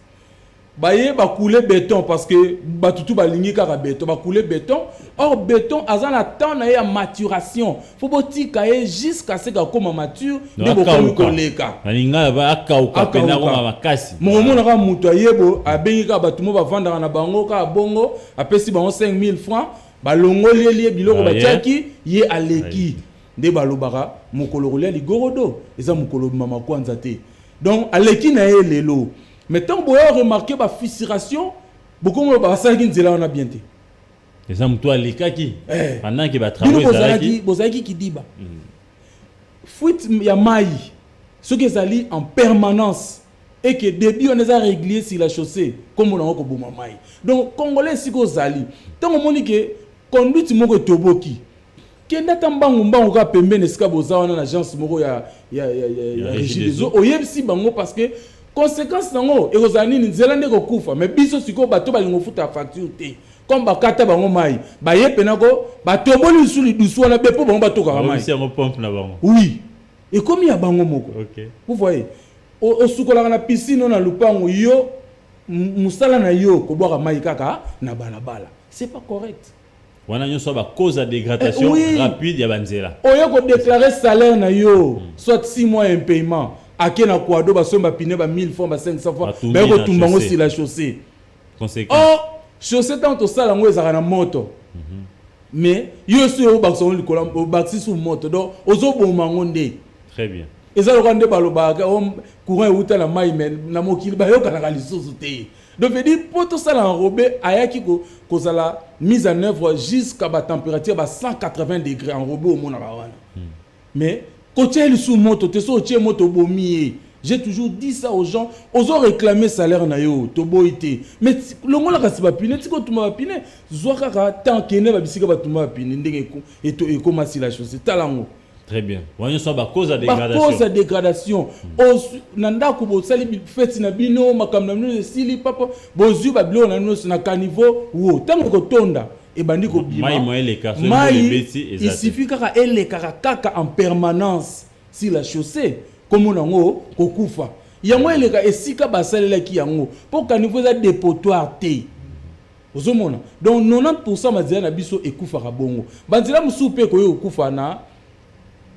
Baye ba couler béton parce que batutu ba lingi kaka béton ba couler béton or béton azan attend na ya maturation faut botika ye jusqu'à ce que comme mature de bokomi koleka balinga ba akauka pena ko makasi momo na ka muto yebo abengi ka batumo ba vanda na bango ka bongo apesi bango 5000 francs ba longoli biloko ba tiaki ye aleki nde balobaka mokolo rolia ligorodo eza mokolo mama kwanza te donc aleki na ye lelo. Mais tant que vous avez remarqué la fissuration, beaucoup de gens ont a bien été. Et ça, toi, les cas qui pendant qu'il va travailler, vous avez qui dit fuite ya mai, ce qui est en permanence et que début on les a réglés sur la chaussée comme on a encore bouma mai. Donc congolais si vous allez, tant on dit que conduite moko toboki. Kenda tambangu mbangu ka pembe neska boza na agence moko ya régie des eaux. Oyebsi bango parce que conséquence nango ekozani nzela ndeko kufa mais biso siko bato balingo futa facture te comme bakata bango mai baye penako batoboli suli dusu wana bepo bango batoka mai c'est un pompe na bango oui et comme ya bango moko OK vous voyez au sukola na piscine na lupango yo musala na yo ko boka mai kaka na balabala c'est pas correct On a une cause de dégradation rapide ya banzela. Oyo ko déclarer salaire na yo, soit 6 mois impayement. Ake na kwado ba somba pine ba 1000 francs ba 500 francs. Ba ko tumbango sur la chaussée. Conséquence. Oh, chaussée tant to sala ngo ezaka na moto. Mais yo so ba so likola o baxi sur moto. Donc ozo boma ngonde. Très bien. Ezalo kande baloba courant euta na mai men na mokili ba yo kana lisusu te. Donc veut dire pour tout ça enrobé ayaki ko la mise en œuvre jusqu'à la température ba 180 degrés enrobé au monde wana. Mais côté le sous moto te so tie moto bomi. J'ai toujours dit ça aux gens, aux ont réclamé salaire na yo to boité. Mais le monde la kasi ba pine tiko tuma ba pine zo kaka tant kene ba bisika ba tuma ba pine ndenge ko et comment si la chose talango. Très bien. Voyons ça ba cause de dégradation. Cause de dégradation. Nanda ko bo sali feti na bino makamna no sili papa bozu ba blo na no na caniveau wo tango ko tonda e bandi ko bima. Mai moi les cas il suffit kaka ele kaka en permanence si la chaussée comme on ngo ko kufa. Yango ele ka esika ba salela ki yango pour caniveau za dépotoir te. Ozomona. Donc 90% mazela na biso ekufa ka bongo. Banzela musupe ko yo kufa na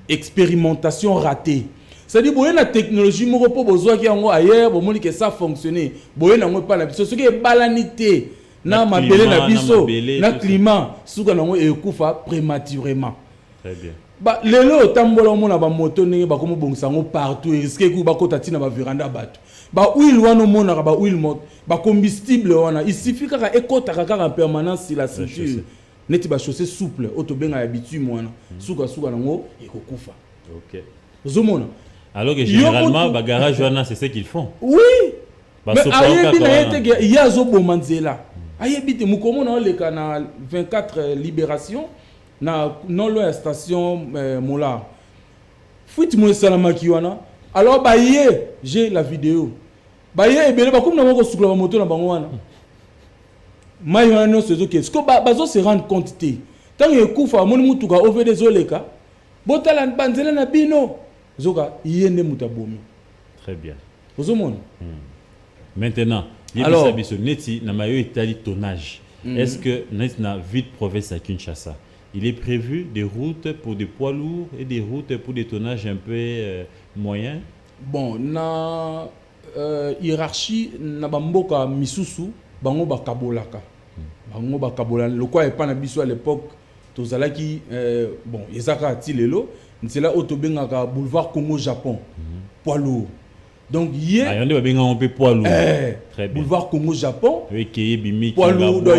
expérimentation ratée. C'est-à-dire que la technologie moko po bozwa ki yango ailleurs bo moni que ça fonctionner. Boye nango pa na biso ce qui est balanité na mabele na biso na climat suka nango ekufa prématurément. Très bien. Ba lelo tambola mona ba moto ndenge ba komo bongisa ngo partout risque ku ba kota tina ba veranda bato. Ba huile wana mona ba huile mot ba combustible wana il suffit kaka ekota kaka en permanence sur la ceinture. Neti ba chaussée souple autobenga habitude mwana suka nango ekokufa. OK. Zomona. Alors que généralement ba garage wana c'est ce qu'ils font. Oui. Mais ayebi na yete ya zo bomanzela. Ayebi te mukomona le kana 24 libération na non loin station Mola. Fuiti mo salama kiwana. Alors ba yé j'ai la vidéo. Ba yé ebele ba comme na moko sukula ba moto na bango wana. Maïwana c'est ok. Ce que bazo se rendre compte té. Tant que kufa mon mutuka over des oleka. Botala banzela na bino. Zoka yende mutabomi. Très bien. Ozomon. Maintenant, alors neti na mayo itali tonnage. Est-ce que na vite province à Kinshasa, il est prévu des routes pour des poids lourds et des routes pour des tonnages un peu moyens? Bon, na hiérarchie na bamboka misusu bango bakabolaka. Bango bakabola le quoi est pas na biso à l'époque tozalaki bon ezaka tilelo c'est là autobengaka boulevard Congo Japon poids lourd. Donc hier ayande babenga on peut poids lourd. Très bien. Boulevard Congo Japon poids lourd donc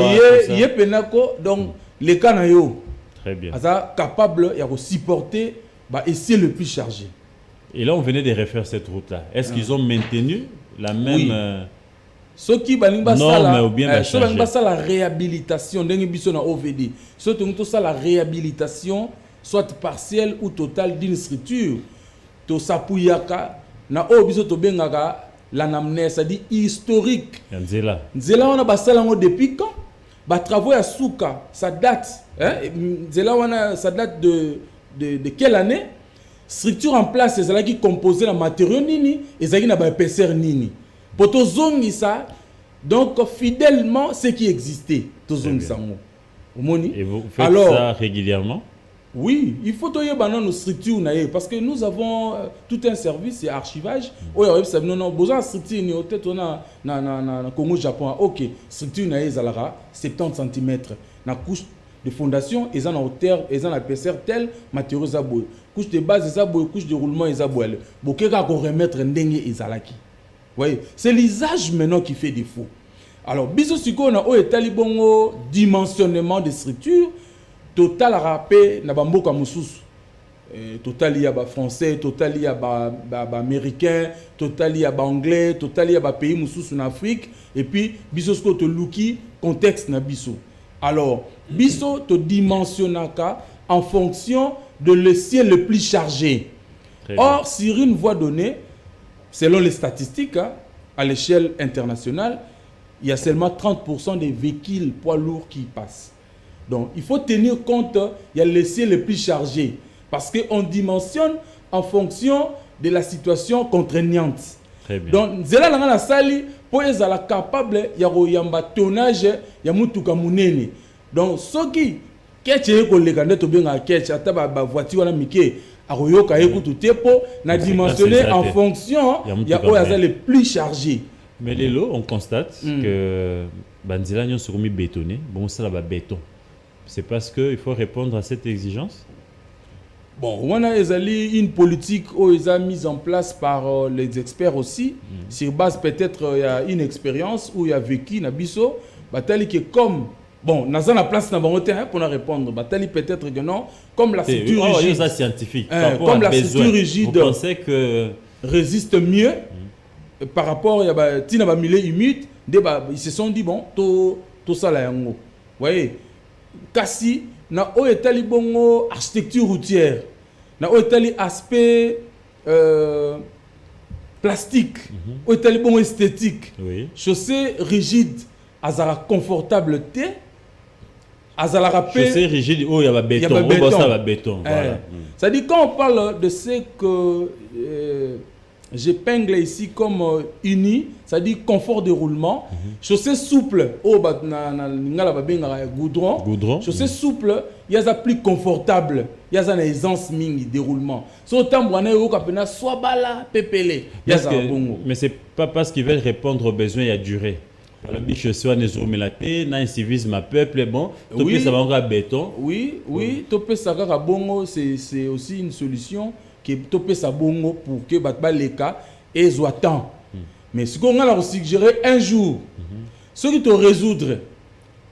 hier penako donc les canayo. Très bien. Asa capable ya supporter bah essayer le plus chargé. Et là on venait de refaire cette route là. Est-ce qu'ils ont maintenu la même ce qui balinga sala ou bien la réhabilitation ndenge biso na OVD. Ce tout ça la réhabilitation soit partielle ou totale d'une structure. To sapuyaka na obiso to bengaka l'anamnèse, c'est-à-dire historique. Nzela wana basala ngo depuis quand? Ba travaux ya souka, ça date nzela wana ça date de quelle année? Structure en place ezala qui composé la matériaux nini, ezaki na ba épaisseur nini. Pour tozongi ça donc fidèlement ce qui existait tozongi sango. Et vous faites ça régulièrement? Oui, il faut toyeba nos structures parce que nous avons tout un service et archivage. Non, besoin structure ni peut-être on a na Congo Japon. OK, structure na ezalaka 70 cm. Na couche de fondation et en hauteur et en épaisseur tel matériaux zaboy. Couche de base zaboy, couche de roulement zaboy. Bokeka ko remettre ndenge ezalaki. Oui, c'est l'usage maintenant qui fait défaut. Alors, biso siko na o etali bongo dimensionnement de structure. Total rappé na bamboka mususu total ya ba français total ya ba américain total ya ba anglais total ya ba pays mususu en Afrique et puis biso sko to luki contexte na biso. Alors biso to dimensionnaka en fonction de le ciel le plus chargé. Or sur une voie donnée selon les statistiques à l'échelle internationale il y a seulement 30% des véhicules poids lourds qui passent. Donc, il faut tenir compte, il y a le ciel le plus chargé. Parce qu'on dimensionne en fonction de la situation contraignante. Très bien. Donc, zela la sali, pour être capable, il y a un tonnage, il y a mutuka munene. Donc, ce qui ketch ekoleka nde tobenga ketch ata ba voiture wana mike akoyoka ekutu te po na dimensionné en fonction ya oyo aza le plus chargé. Mais lelo on constate que banzela nyonso komi bétonné bon ça ba béton. C'est parce que il faut répondre à cette exigence. Bon, on a une politique où ils ont mise en place par les experts aussi, sur base peut-être il y a une expérience où il y a vécu Nabiso, Batali qui est comme bon, dans la place n'a pas pour répondre, Batali peut-être que non, comme la structure rigide, scientifique, comme la structure rigide, vous pensez que résiste mieux par rapport à Tina ba milieu humide, ils se sont dit bon, tout ça là yango, voyez, kasi na oetali bongo architecture routière na oetali aspect plastique oetali bongo esthétique chaussée rigide azala confortable te azala rappel chaussée rigide oh y a béton ça va béton voilà ça dit quand on parle de ce que j'épingle ici comme uni, ça dit confort de roulement. Chaussée souple, goudron. Chaussée souple, il y a ça plus confortable, il y a ça une aisance mingi déroulement. So temps soit bala pépélé, il y a ça bongo. Mais c'est pas parce qu'ils veulent répondre aux besoins il y a durée. La biche soit ne zoomelaté, na un civisme à peuple bon, topé ça va encore béton. Oui, topé ça va bongo, c'est aussi une solution. Qui topé sa bongo pour que batba les cas et soit temps. Mais ce qu'on a suggéré un jour, ce qui te résoudre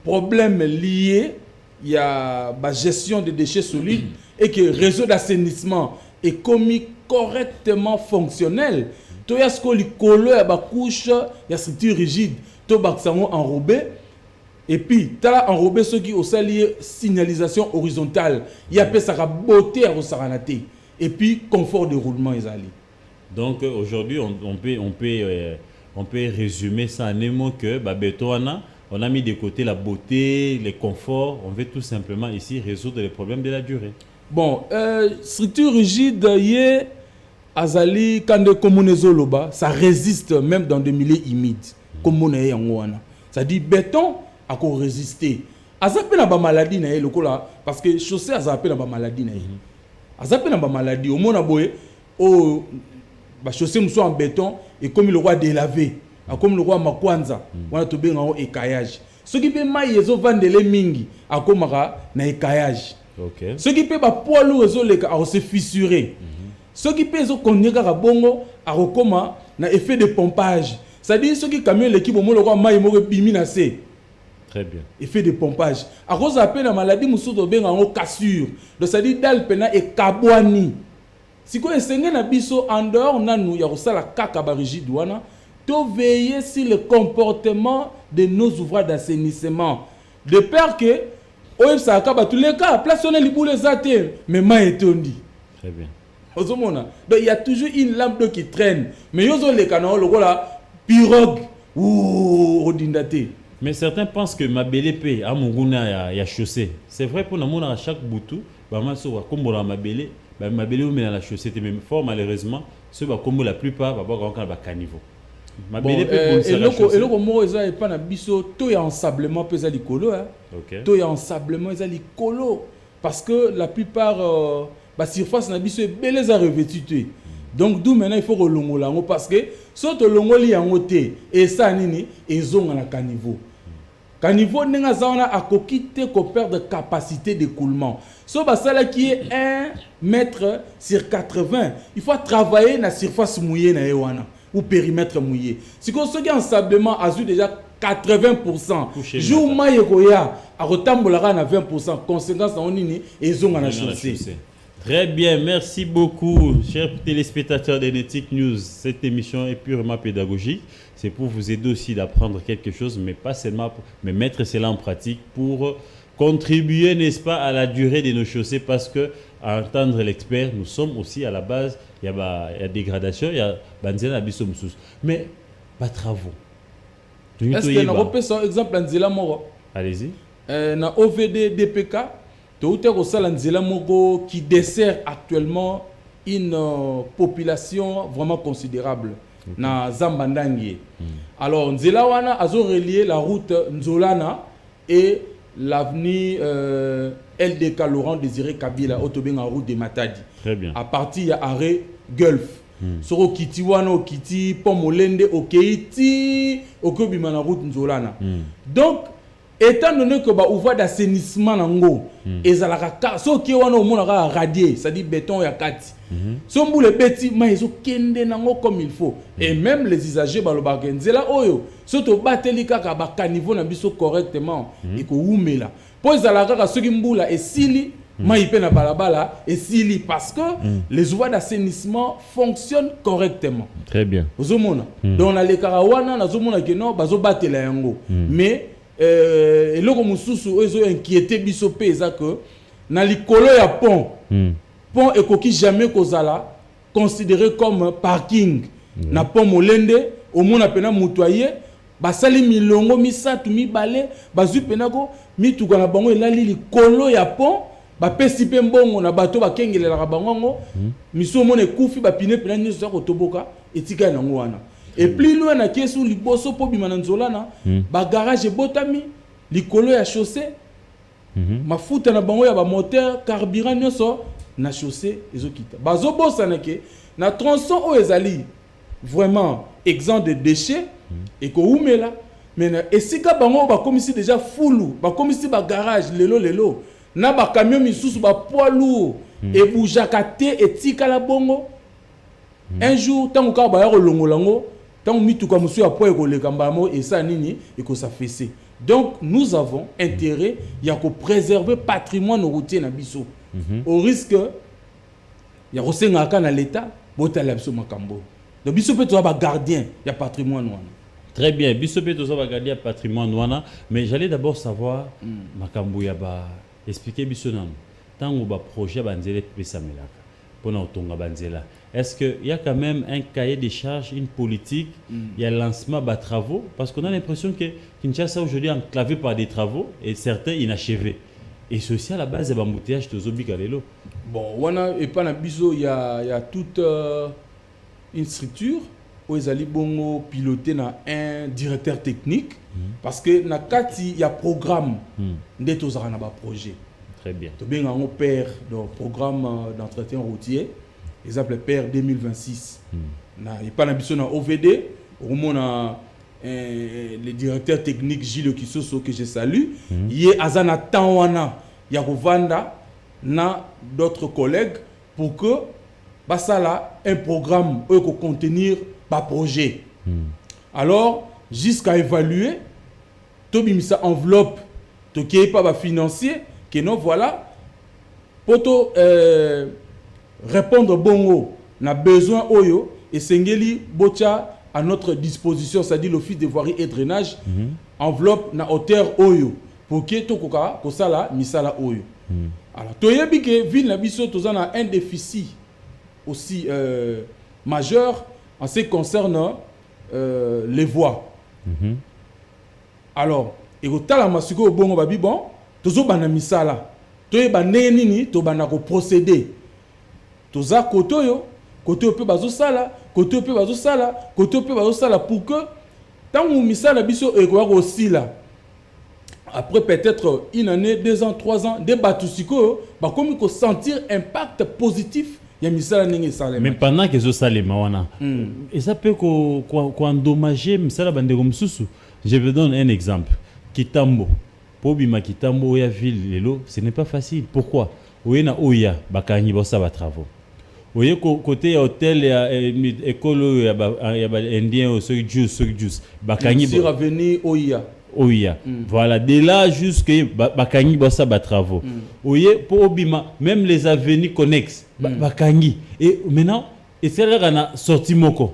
problème lié, il y a la gestion des déchets solides et que le réseau d'assainissement est commis correctement fonctionnel. Tu as ce qu'on lui colle à la couche, il y a structure rigide, tu as enrobé. Et puis, tu as enrobé ce qui est lié signalisation horizontale. Il y a ça beauté à Rosaranaté. Et puis, confort de roulement, ils allaient. Donc, aujourd'hui, on peut résumer ça en un mot que, béton, on a mis de côté la beauté, les conforts. On veut tout simplement ici résoudre les problèmes de la durée. Bon, structure rigide, azali, quand de communezoloba, ça résiste même dans des milieux humides. Comme on est en ça dit béton, à quoi résister. Azapé n'a pas maladie, parce que chaussée, azapé n'a pas maladie. Azapé n'a pas maladie. Au monde aboye, au chaussée nous en béton et comme le roi délavé, comme le roi Makwanza, on a tout bien en écaillage. Ce qui peut mailler les vendre les mingi, à comme na écaillage. Ce qui peut pas poids lourd les à se fissurer. Ce qui peut qu'on nègre à bongo à recoma na effet de pompage. C'est-à-dire ce qui camion l'équipe au monde le roi maille mo biminacé. Très bien. Effet de pompage. À cause de la maladie, nous sommes en cassure. Donc, ça dit d'alpena et kabouani. Si vous avez un biso en dehors, nous avons la caca rigide. Tu veiller sur le comportement de nos ouvrages d'assainissement. De peur que, tous les cas, plaçonnez les boules athées, mais ma étondi. Très bien. Donc, il y a toujours une lampe qui traîne. Mais il y a les canons, le voilà, pirogue, ou odindate. Mais certains pensent que ma belle épée à Munguna y a chaussée. C'est vrai pour nous à chaque boutou, comme ma belle ou la chaussée, mais fort malheureusement, ceux comme la plupart va voir quand va caniveau. Ma belle épée et le mot est pas na biso, tout est ensablement peut ça licolo hein. Tout est ensablement ça licolo parce que la plupart la surface na biso est belle à revêtu. Donc d'où maintenant il faut relongola parce que soit longoli yango te et ça nini ezonga na caniveau. Caniveau nenga zaona akokite ko perdre capacité d'écoulement. So basala qui est 1 mètre sur 80, il faut travailler na surface mouillée na ewana ou périmètre mouillé. Si qu'on se gagne ensablement azu déjà 80%. Jour maye koya a retambolara na 20%. Conséquence na nini ezonga na chaussée. Très bien, merci beaucoup, chers téléspectateurs de Netic News. Cette émission est purement pédagogique. C'est pour vous aider aussi d'apprendre quelque chose, mais pas seulement, mais mettre cela en pratique pour contribuer, n'est-ce pas, à la durée de nos chaussées. Parce que, à entendre l'expert, nous sommes aussi à la base, il y a dégradation, il y a banzena abisom sous. Mais pas travaux. Est-ce que nous reprenons un exemple Nzela Moro? Allez-y. Dans OVD DPK. Qui dessert actuellement une population vraiment considérable na Zambandangi. Alors Nzela wana azo relier la route Nzolana et l'avenue LDK Laurent Désiré Kabila autobenga route de Matadi. Très bien. À partir il y a arrêt Gulf. Soro kiti wana okiti pomolende okeiti okobima na route nzolana. Donc étant donné que ba ouvra d'assainissement nango ezalaka ka so ki wana omona ka radier, c'est-à-dire béton ya kati. So mbule beti ma ezo kende nango comme il faut et même les usagers balobaka nzela oyo so to bateli kaka ba caniveau na biso correctement et ko umela. Po ezalaka ka soki mbula esili maïpe na balabala et s'ili parce que les ouvrages d'assainissement fonctionnent correctement. Très bien. Ozomona. Donc na le karawana na zomona que non bazo batela yango. Mais eloko mususu ozo inquiéter biso pe eza que na likolo ya pont. Pont ekoki jamais kozala considéré comme parking. Na pont molende au mona pena mutoyer basali milongo misatu mibale bazui pena ko mituka na bango elali likolo ya pont. Ba pesi pe mbongo na bato bakengelela bangongo miso mona ekufi ba pine pena nyeso ya kotoboka etika nango wana et plus loin na kesu liboso po bima na nzolana ba garage botami likolo ya chaussée mafuta na bango ya ba moteur carburant nyoso na chaussée ezokita bazo bosa na ke na tronçon o ezali vraiment exempt de déchets et ko umela mais na esika bango ba komisi déjà fulu ba komisi ba garage lelo na ba camion misusu ba poids lourd et boujaka te etika la bongo un jour tango ka ba ya kolongolango tango mituka musu ya poids ekoleka mbamo et ça nini et ko ça fessé. Donc nous avons intérêt ya ko préserver patrimoine routier na biso au risque ya ko senga na l'état botala biso makambo. Donc biso peut to ba gardien ya patrimoine wana. Très bien, biso peut to ba gardien ya patrimoine wana, mais j'allais d'abord savoir makambo ya ba expliquer bisonam tango ba projet banzele pesa melaka pona otonga banzela. Est-ce que il y a quand même un cahier des charges, une politique, il y a lancement ba travaux parce qu'on a l'impression que Kinshasa aujourd'hui est enclavé par des travaux et certains inachevés. Et c'est aussi à la base des embouteillages de Zobika Lelo. Bon, wana et pas na biso il y a toute une structure où ils allaient bongo piloter na un directeur technique parce que na kati il y a programme ndeto za na ba projet. Très bien. To benga ngo père donc programme d'entretien routier, exemple père 2026. Na et pas na biso na OVD, au mona le directeur technique Gilles Kisoso que je salue, yé azana tawana ya kovanda na d'autres collègues pour que basala un programme peut contenir par projet. Alors jusqu'à évaluer to bimisa enveloppe to qui pas ba financier que non voilà pour to répondre bongo na besoin oyo et sengeli bocha à notre disposition, c'est-à-dire l'office de voirie et drainage enveloppe na hauteur oyo pour que to koka ko sala misala oyo. Alors to yebi que ville na biso to zana un déficit aussi majeur en ce qui concerne les voies. Alors, et au tala masiko bongo babi bon, tozo bana misala. Toye bane nini to bana ko procéder. Toza kotoyo, koto pe bazo sala, koto pe bazo sala, koto pe bazo sala pour que tant ou misala biso e ko aussi là. Après peut-être une année, 2 ans, 3 ans, des batusiko, ba comme ko sentir impact positif. Mais pendant que je salé mawana, et ça peut endommager misala bandego msusu. Je vous donne un exemple. Kitambo, pour bima Kitambo ya ville lelo, ce n'est pas facile. Pourquoi? Oyena oya bakanyi bossa ba travaux. Oye côté hôtel ya école ya ba indien au juice bakanyi sur avenue oya. Oya. Voilà, de là jusque bakanyi bossa ba travaux. Oye pour obima même les avenues connexes bakanyi et maintenant et c'est là qu'on a sorti moko.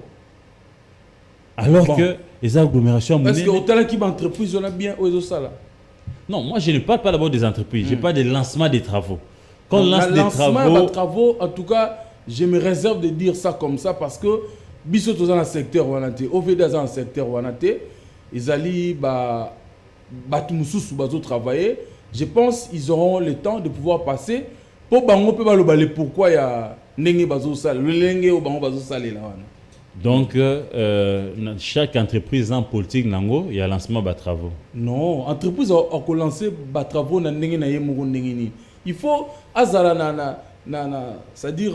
Alors bon. Que les agglomérations... Est-ce que au qui entreprise on a bien aux ça? Non, moi je ne parle pas d'abord des entreprises, je parle des lancements des travaux. Quand on lance des travaux, en tout cas, je me réserve de dire ça comme ça parce que biso dans le secteur wanate, OVD dans le secteur wanate, ils allaient travailler. Je pense qu'ils auront le temps de pouvoir passer pour bango pe balobale pourquoi il y a ndenge bazo sala, le lenge au bango bazo salé là. Donc, chaque entreprise en politique, il y a lancement de travaux. Non, entreprise a lancé des travaux dans il faut azala c'est-à-dire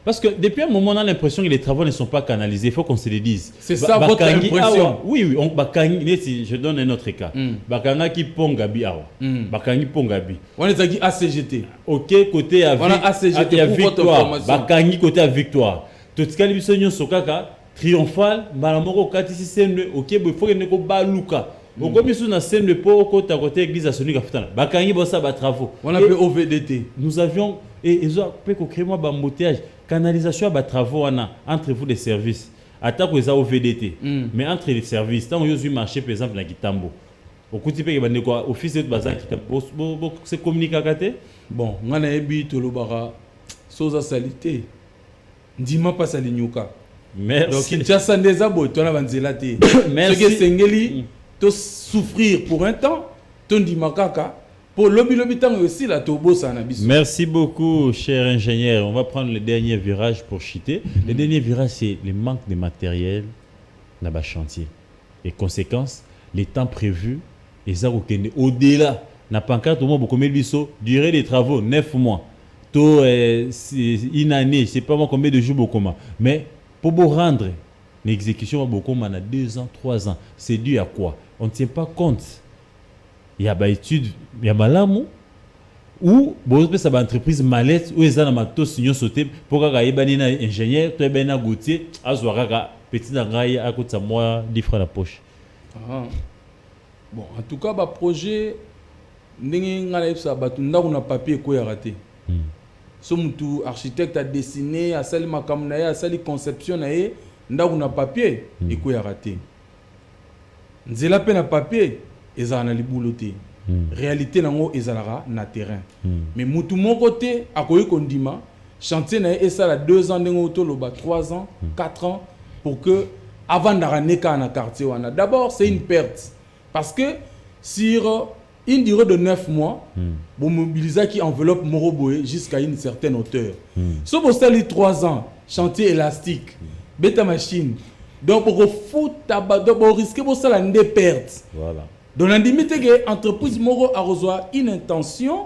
parce que depuis un moment on a l'impression que les travaux ne sont pas canalisés, il faut qu'on se le dise. C'est ça votre impression? Oui, on bakangi, je donne un autre cas. Bakanga qui pongabi awa. Bakangi pongabi. On est dit ACGT. OK, côté à ACGT pour votre Victoire. Bakangi côté à Victoire. Tout ce qui est bien sokaka triomphal, malamoko katisi sende OK, il faut que ne ko baluka. Au comme sur la scène de port côté à côté église à Sonic Afutana. Bakangi bossa ba travaux. On appelle OVDT. Nous avions et ils ont peut créer moi ba embouteillage, canalisation ba travaux entre vous des services. Attaque aux OVDT. Mais entre les services, tant que marché par exemple na Kitambo. Au côté pe ba ndeko office de bazar Kitambo, c'est communiquer kate. Bon, ngana ebi tolobara soza salité. Ndima pas salinyuka. Merci. Donc Kinshasa ndeza boy tona banzela te. Merci. Ce que sengeli to souffrir pour un temps, ton dimakaka pour lobby temps aussi la tobo sanabis. Merci beaucoup cher ingénieur. On va prendre le dernier virage pour chiter. Le dernier virage c'est le manque de matériel dans le chantier. Les conséquences, les temps prévus et ça au-delà n'a pas encore tout le monde beaucoup biso durée des travaux 9 mois. Tôt une année, je sais pas moi combien de jours beaucoup mais pour vous rendre l'exécution beaucoup on a 2 ans, 3 ans. C'est dû à quoi? On ne tient pas compte. Il y a des études, il y a malamu ou bon ça va entreprise mallette ou ils ont matos signon sauté pour que gaïba ni ingénieur toi ben na goutier azwaka petit ngai à côté de moi 10 francs la poche. Bon en tout cas ba projet ndenge ngala ça batu ndako na papier ko ya raté. So mutu architecte a dessiné a sali makamna ya sali conception na ye ndako na papier iko ya raté. Nzela pe na papier ezana libouloté. Réalité nango ezalaka na terrain. Mais mutu mon côté akoyi kondima chantier na et ça la 2 ans ndengo toloba 3 ans, 4 ans pour que avant d'araneka na quartier wana. D'abord c'est une perte parce que sur une durée de 9 mois, vous mobilisez qui enveloppe Moroboé jusqu'à une certaine hauteur. Si vous avez 3 ans, chantier élastique, bêta machine, donc vous risquez de perdre. Voilà. Donc, on dit que l'entreprise Moro a reçu une intention,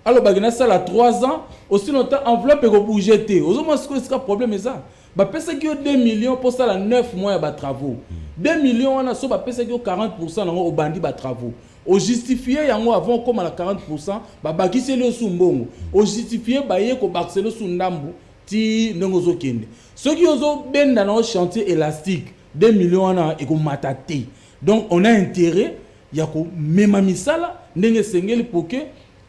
alors ça a 3 ans, aussi longtemps enveloppe et vous jeter. Aujourd'hui, ce problème est ça. Parce que 2 millions pour ça, 9 mois de travaux. 2 millions, on a 40% au bandit de travaux. Au justifier yango avant comme à la 40%, ba bakise le sumbongo. Au justifier ba ye ko bakise sundambu ti ndongozo kende. Ceux qui ozo ben dans un chantier élastique 2 millions na et ko matate. Donc on a intérêt ya ko mema misala ndenge sengeli pour que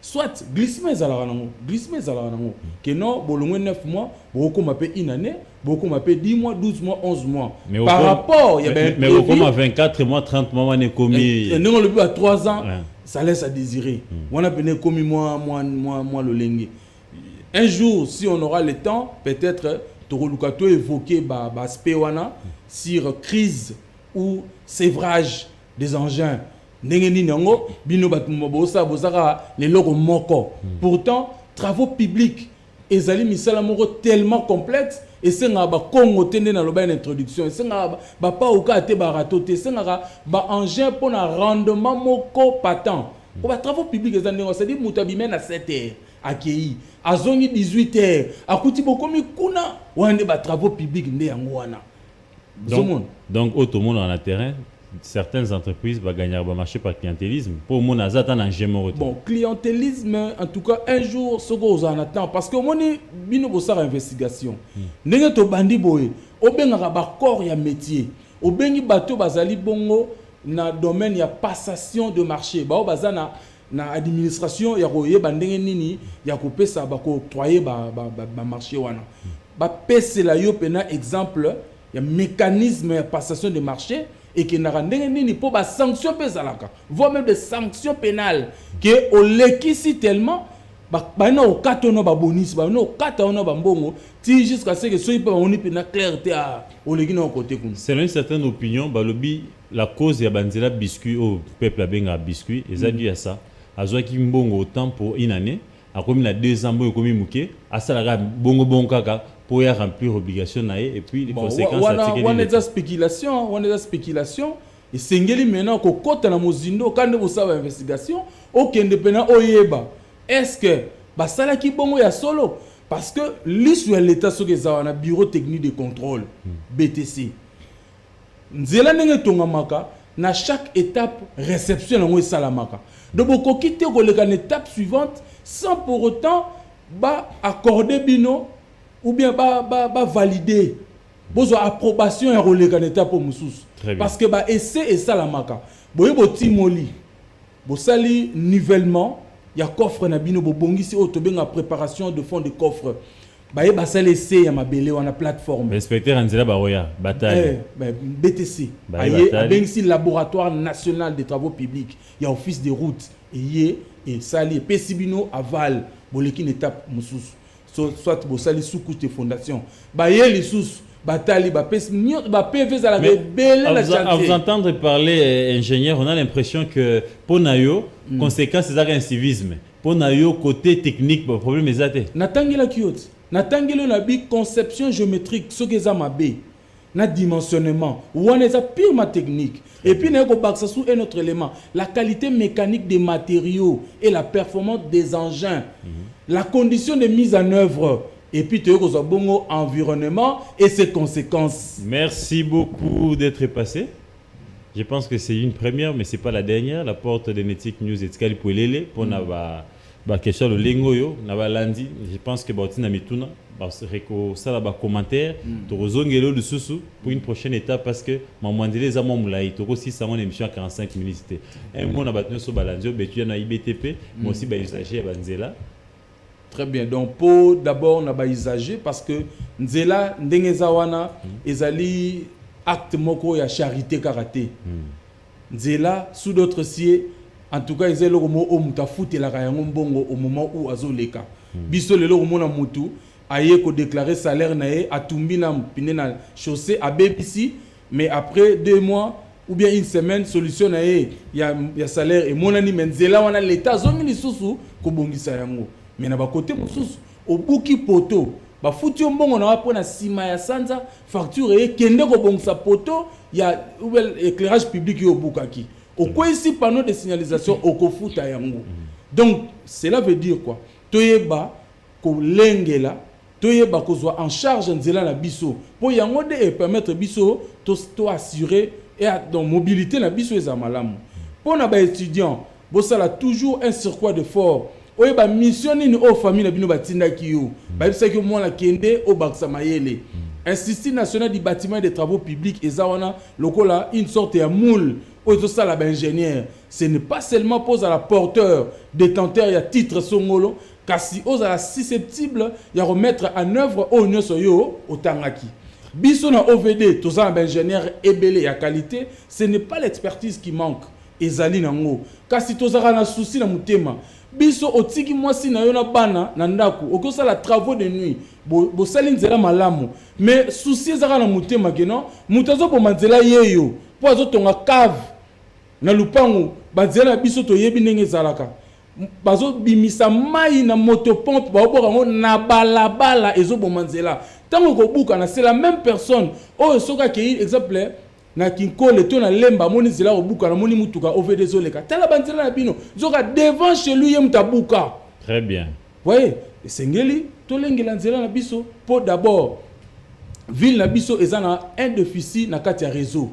soit glissement ezalaka nango que non bolongwe 9 mois beaucoup m'appelle une année beaucoup m'appelle 10 mois 12 mois 11 mois mais par rapport il y a mais comme à 24 mois 30 mois on est commis non le but à 3 ans ça laisse à désirer on a peine commis moi le lengue un jour si on aura le temps peut-être Torolukato évoquer ba spewana sur crise ou sévrage des engins. Pourtant, travaux publics, ezali misala moko tellement complexe et c'est nga ba Congo tende na loba introduction et c'est nga ba pa oka te ba ratote c'est nga ba engin pour na rendement moko patent. Pour ba travaux publics ezali ngo c'est-à-dire mutabi na 7h akei azongi 18h akuti bokomi kuna wande ba travaux publics nde yango wana. Donc au tout monde en terrain certaines entreprises vont gagner le marché par clientélisme. Pour mon azat en gémeaux. Bon, clientélisme, en tout cas, un jour, ce qu'on en attend. Parce que moi, je suis en investigation. N'est-ce pas bandi boy? Au ben corps y a métier. Au ben bateau bazali bongo na domaine y a passation de marché. Ba bazana na administration ya roye bandenge nini ya couper ça ba ko octroyer ba marché wana. Ba pese la yo pena exemple y a mécanisme de passation de marché. Et qui n'a rien ni pour des sanctions pénales, voire même des sanctions pénales, que au l'équisi tellement, bah non au carton ba bonus, bah non au carton ba bongo, ti jusqu'à ce que ceux qui peuvent on y pena clarté à au l'équino côté. Selon une certaine opinion, bah lobby la cause ya banzela biscuit au peuple a benga biscuit, et ça dit à ça, à zo ki mbongo autant pour une année, à comme la 2 ans bongo komi muké, à ça la bongo kaka. Pour y remplir l'obligation et puis les conséquences on a des spéculations et sengeli maintenant ko kota na mozindo quand vous savez investigation aucun indépendant oyeba est-ce que basala ki bongo ya solo parce que l'issue à l'état soki za na bureau technique de contrôle BTC nzela ndenge tongamaka na chaque étape réception nango esalamaka donc bokoki te koleka na étape suivante sans pour autant accorder bino ou bien valider besoin approbation ya koleka na étape mususu parce que essai esalamaka boye botimoli bosali nivellement ya coffre na bino bobongisi otobenga préparation de fond de coffre baye basali essai ya mabele wana plateforme inspecteur Anzela Baroya bataille BTC baye abengisi laboratoire national des travaux publics ya office des routes et sali pesibino aval boleki une étape mususu soit bosali sous-couche de fondation baye lisusu batali PV za la belle la chantier. À vous entendre parler ingénieur, on a l'impression que pour nayo conséquence c'est un civisme. Pour nayo côté technique le problème est zate. Natangela kiot. Natangela na bi conception géométrique ce que za mabe. Na dimensionnement ou on est à purement technique et puis na ko baksa sous un autre élément la qualité mécanique des matériaux et la performance des engins. La condition de mise en œuvre et puis tu as un bon environnement et ses conséquences. Merci beaucoup d'être passé. Je pense que c'est une première, mais ce n'est pas la dernière. La porte de Netic News est Skali Pouelele pour n'avoir quelque chose de lingoyo, n'avoir lundi. Je pense que Bautina Mituna, ça là commentaire, tu rozongelo de sous pour une prochaine étape parce que Mamandele Zamon Moulaï, tu aussi ça mon émission à 45 minutes. Et moi on a battu sur Balandio, mais tu as IBTP, moi aussi usager à Banzela. Très bien. Donc, pour d'abord, on a usagé parce que Nzela, Ndengezawana, ezali acte moko ya charité karaté. Nzela, sous d'autres sié, en tout cas, ils ont le mot au mutafout et la bongo au moment où azoleka. Biso le mot na mutu, aye ko déclarer salaire nae, a tumbina pine na chaussée, à BBC, mais après 2 mois, ou bien une semaine, solution nae, y a salaire et mon ani Nzela wana l'état, zongi li susu, ko bongisa yango. Mais na ba côté mususu au buki poto ba futi mbongo na wapo na sima ya sanza facture et kende ko bongsa poto ya éclairage public yo bukaki au quoi ici panneau de signalisation au kofuta yango. Donc cela veut dire quoi toyeba ko lengela toyeba ko zwa en charge nzela na biso pour yango de permettre biso to assurer et donc mobilité na biso eza malamu pour na ba étudiant bo sala toujours un surcroît de fort. Oye ba mission ni o famille na bino batinda kiyo ba bisa ki mo la kende o baksa mayele Institut national du bâtiment et des travaux publics ezawana lokola une sorte ya moule o to sala ba ingénieur ce n'est pas seulement pose à la porteur détenteur ya titre songolo kasi oza susceptible ya remettre en œuvre o nyoso yo otangaki biso na OVD to za ba ingénieur ebele ya qualité ce n'est pas l'expertise qui manque ezali nango kasi to za na souci na mutema biso otiki mwasi na yo na bana na ndako okosala travaux de nuit bo sali nzela malamu mais souci ezaka na mutema keno mutazo po manzela yeyo po azotonga cave na lupangu banzela biso to yebi ndenge ezalaka bazo bimisa mai na motopompe ba oboka ngo na balabala ezoboma nzela tango ko buka na c'est la même personne o soka ke exemple na kinkole to na lemba moni zela obuka na moni mutuka OVD zoleka tala banzela na bino zoka devant chez lui yem tabuka. Très bien. Voyez sengeli to lengela nzela na biso pour d'abord ville na biso ezana un déficit na kati ya réseau.